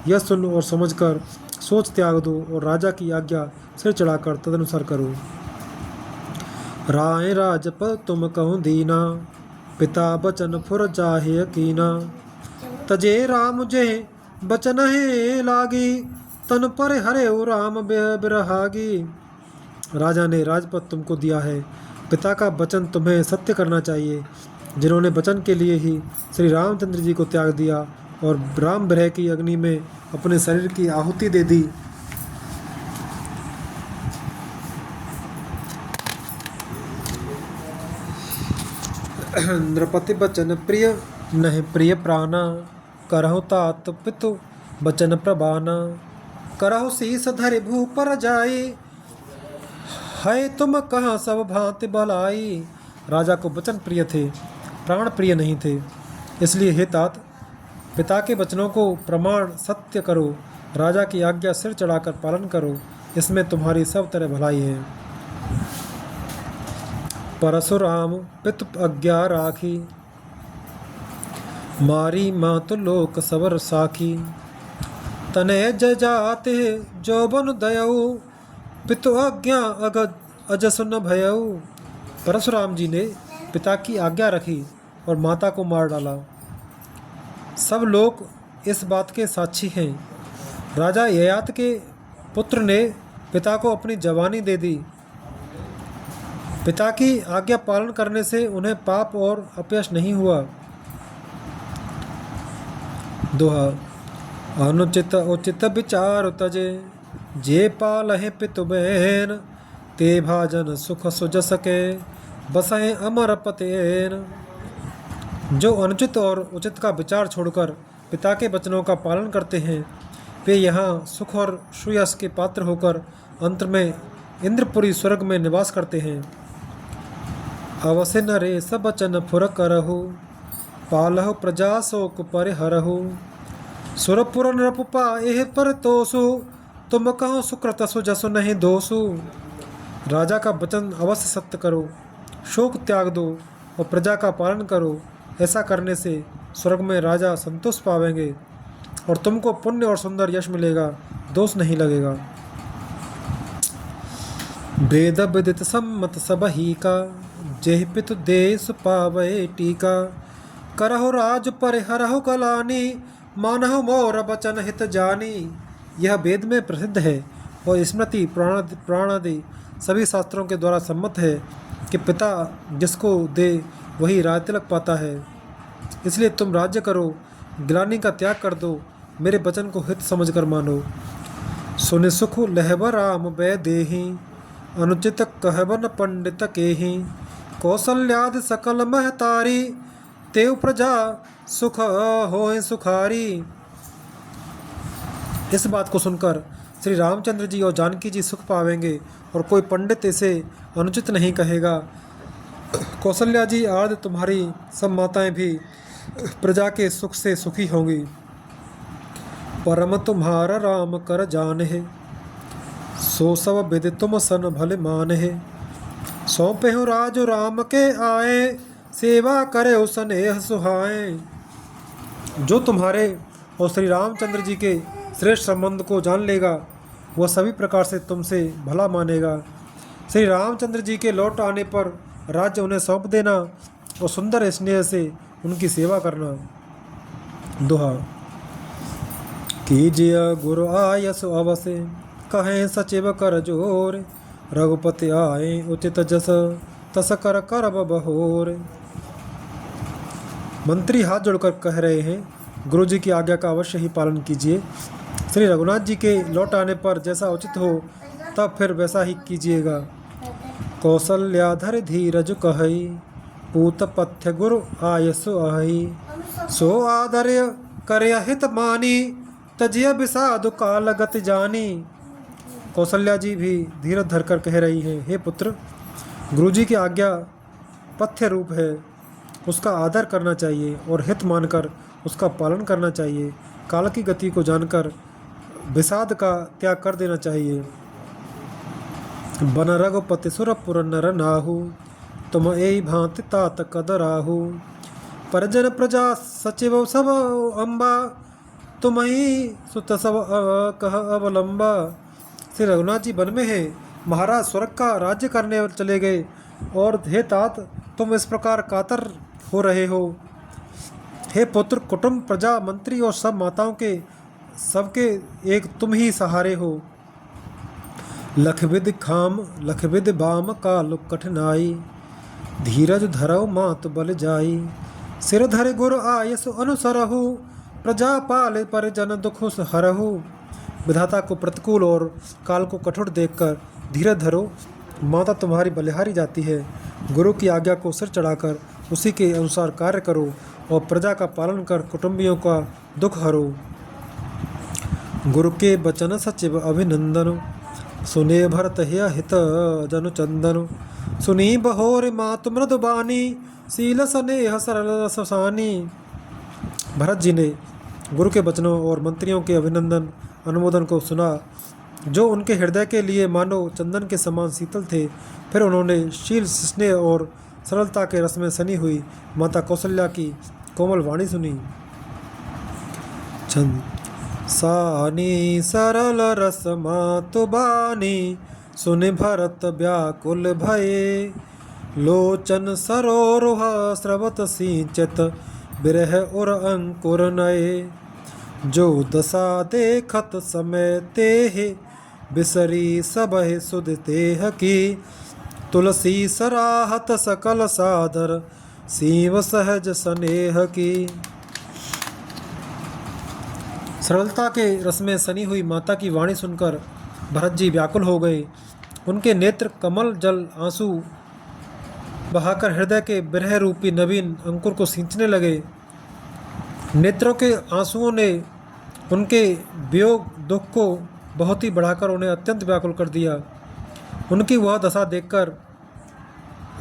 यह सुन और समझकर सोच त्याग दो और राजा की आज्ञा सिर चढ़ाकर तदनुसार करो। राय राजपद तुम कहूँ दीना, पिता बचन फुर जाहे यकीना। तजे राम जे बचन है लागी, तन पर हरे राम बिरहागी। राजा ने राजपद तुमको दिया है, पिता का वचन तुम्हें सत्य करना चाहिए। जिन्होंने वचन के लिए ही श्री रामचंद्र जी को त्याग दिया और राम विरह की अग्नि में अपने शरीर की आहुति दे दी। नृपति बचन प्रिय नहीं प्रिय प्राणा, करहु तात पितु बचन प्रबाना। करहु शीस धरि भू पर जाई, है तुम कहाँ सब भांति भलाई। राजा को वचन प्रिय थे, प्राण प्रिय नहीं थे। इसलिए हे तात, पिता के वचनों को प्रमाण सत्य करो, राजा की आज्ञा सिर चढ़ाकर पालन करो, इसमें तुम्हारी सब तरह भलाई है। परशुराम पितु आज्ञा राखी, मारी मातु लोक सबर साखी। तने जाते जो बन दयऊ, पितु आज्ञा अजस न भयऊ। परशुराम जी ने पिता की आज्ञा रखी और माता को मार डाला। सब लोग इस बात के साक्षी हैं। राजा ययाति के पुत्र ने पिता को अपनी जवानी दे दी। पिता की आज्ञा पालन करने से उन्हें पाप और अपयश नहीं हुआ। दोहा। अनुचित उचित विचार तजे, जे पालहे पितु बहन, ते भाजन सुख सुज सके, बसहे अमर पतेन। जो अनुचित और उचित का विचार छोड़कर पिता के वचनों का पालन करते हैं, वे यहाँ सुख और सुयश के पात्र होकर अंत में इंद्रपुरी स्वर्ग में निवास करते हैं। अवश्य नरे सब वचन फुर करहु, पालहु प्रजा शोक परिहरहु। सुरपुर नृपा एह पर तोसु, तुम कहो सुकृत सुजसु नहीं दोषु। राजा का वचन अवश्य सत्य करो, शोक त्याग दो और प्रजा का पालन करो। ऐसा करने से स्वर्ग में राजा संतोष पावेंगे और तुमको पुण्य और सुंदर यश मिलेगा, दोष नहीं लगेगा। वेद विदित सम्मत सब ही का, जेहि पितु देश पावे टीका। करहु राज परिहरहु कलानी, मानहु मोर बचन हित जानी। यह वेद में प्रसिद्ध है और स्मृति पुराणादि सभी शास्त्रों के द्वारा सम्मत है कि पिता जिसको दे वही राज तिलक पाता है। इसलिए तुम राज्य करो, ग्लानि का त्याग कर दो, मेरे वचन को हित समझकर मानो। सुनि सुख लहब राम बै देहि, अनुचित कहबन पंडित केहि। कौशल्यादि सकल महतारी, तेव प्रजा सुख होए सुखारी। इस बात को सुनकर श्री रामचंद्र जी और जानकी जी सुख पावेंगे और कोई पंडित इसे अनुचित नहीं कहेगा। कौशल्या जी आदि तुम्हारी सब माताएं भी प्रजा के सुख से सुखी होंगी। परम तुम्हारा राम कर जाने, सो सब विद तुम सन भले माने। सौंपे हो राज राम के आए, सेवा करे स्नेह सुहाए। जो तुम्हारे और श्री रामचंद्र जी के श्रेष्ठ संबंध को जान लेगा, वह सभी प्रकार से तुमसे भला मानेगा। श्री रामचंद्र जी के लौट आने पर राज्य उन्हें सौंप देना और सुंदर स्नेह से उनकी सेवा करना। दोहा। कीजिए गुरु आयस अवसे, कहें सचिव कर जोर। रघुपति आए उचित जस, तस कर करब बहोर। मंत्री हाथ जोड़कर कह रहे हैं, गुरु जी की आज्ञा का अवश्य ही पालन कीजिए। श्री रघुनाथ जी के लौट आने पर जैसा उचित हो तब फिर वैसा ही कीजिएगा। कौशल्याधर धीरज कहई, पूत पथ्य गुरु आयसु आही। सो आदर्य करय हित मानी, तजिय विषाद काल गति जानी। कौशल्या जी भी धीरज धरकर कह रही हैं, हे पुत्र, गुरु जी की आज्ञा पथ्य रूप है, उसका आदर करना चाहिए और हित मानकर उसका पालन करना चाहिए। काल की गति को जानकर विषाद का त्याग कर देना चाहिए। बन रघुपति सुरपुर नर नाहु, तुम एहि भांति तात कदराहु। परजन प्रजा सचिव सब अम्बा, तुम ही सुत सब कह अवलंबा। श्री रघुनाथ जी वन में है, महाराज स्वर्ग का राज्य करने चले गए और हे तात तुम इस प्रकार कातर हो रहे हो। हे पुत्र, कुटुंब प्रजा मंत्री और सब माताओं के सबके एक तुम ही सहारे हो। लखविद खाम लखविद बाम काल कठिनाई, धीरज धरव मात बल जाई। सिर धरे गुरु आयसु अनुसरहु, प्रजा पाले परिजन दुख हरहु। विधाता को प्रतिकूल और काल को कठोर देखकर धीरज धरो, माता तुम्हारी बलिहारी जाती है। गुरु की आज्ञा को सिर चढ़ाकर उसी के अनुसार कार्य करो और प्रजा का पालन कर कुटुंबियों का दुख हरो। गुरु के बचन सचिव अभिनंदन, सुने भरत हित जनु चंदन। सुनी बहोर मात मृदुबानी, शील स्नेह सरल ससानी। भरत जी ने गुरु के वचनों और मंत्रियों के अभिनंदन अनुमोदन को सुना, जो उनके हृदय के लिए मानो चंदन के समान शीतल थे। फिर उन्होंने शील स्नेह और सरलता के रस में सनी हुई माता कौशल्या की कोमल वाणी सुनी। छंद। सानी सरल रस मातु बानी, सुनि भरत व्याकुल भये। लोचन सरोरुह स्रवत सिंचित, बिरह उर अंकुर नये। जो दशा देखत समय तेहि, बिसरी सबहि सुध तेह की। तुलसी सराहत सकल सादर, सीव सहज स्नेह की। सरलता के रस में सनी हुई माता की वाणी सुनकर भरत जी व्याकुल हो गए। उनके नेत्र कमल जल आंसू बहाकर हृदय के विरह रूपी नवीन अंकुर को सींचने लगे। नेत्रों के आंसुओं ने उनके वियोग दुख को बहुत ही बढ़ाकर उन्हें अत्यंत व्याकुल कर दिया। उनकी वह दशा देखकर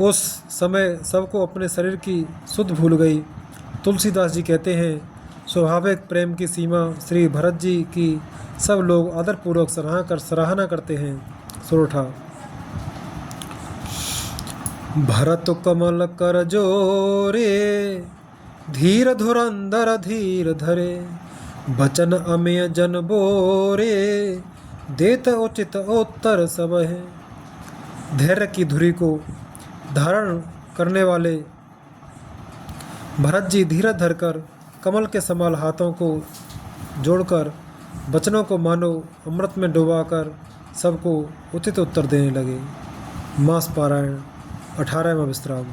उस समय सबको अपने शरीर की सुध भूल गई। तुलसीदास जी कहते हैं, स्वाभाविक प्रेम की सीमा श्री भरत जी की सब लोग आदरपूर्वक सराहना करते हैं। सुरठा। भरत कमल कर जोरे, धीर धुरंधर धीर धरे। बचन अमेय जन बोरे, देत उचित उत्तर सब है। धैर्य की धुरी को धारण करने वाले भरत जी धीरज धरकर कमल के समान हाथों को जोड़कर वचनों को मानो अमृत में डुबाकर सबको उचित उत्तर देने लगे। मास पारायण 18वां विश्राम।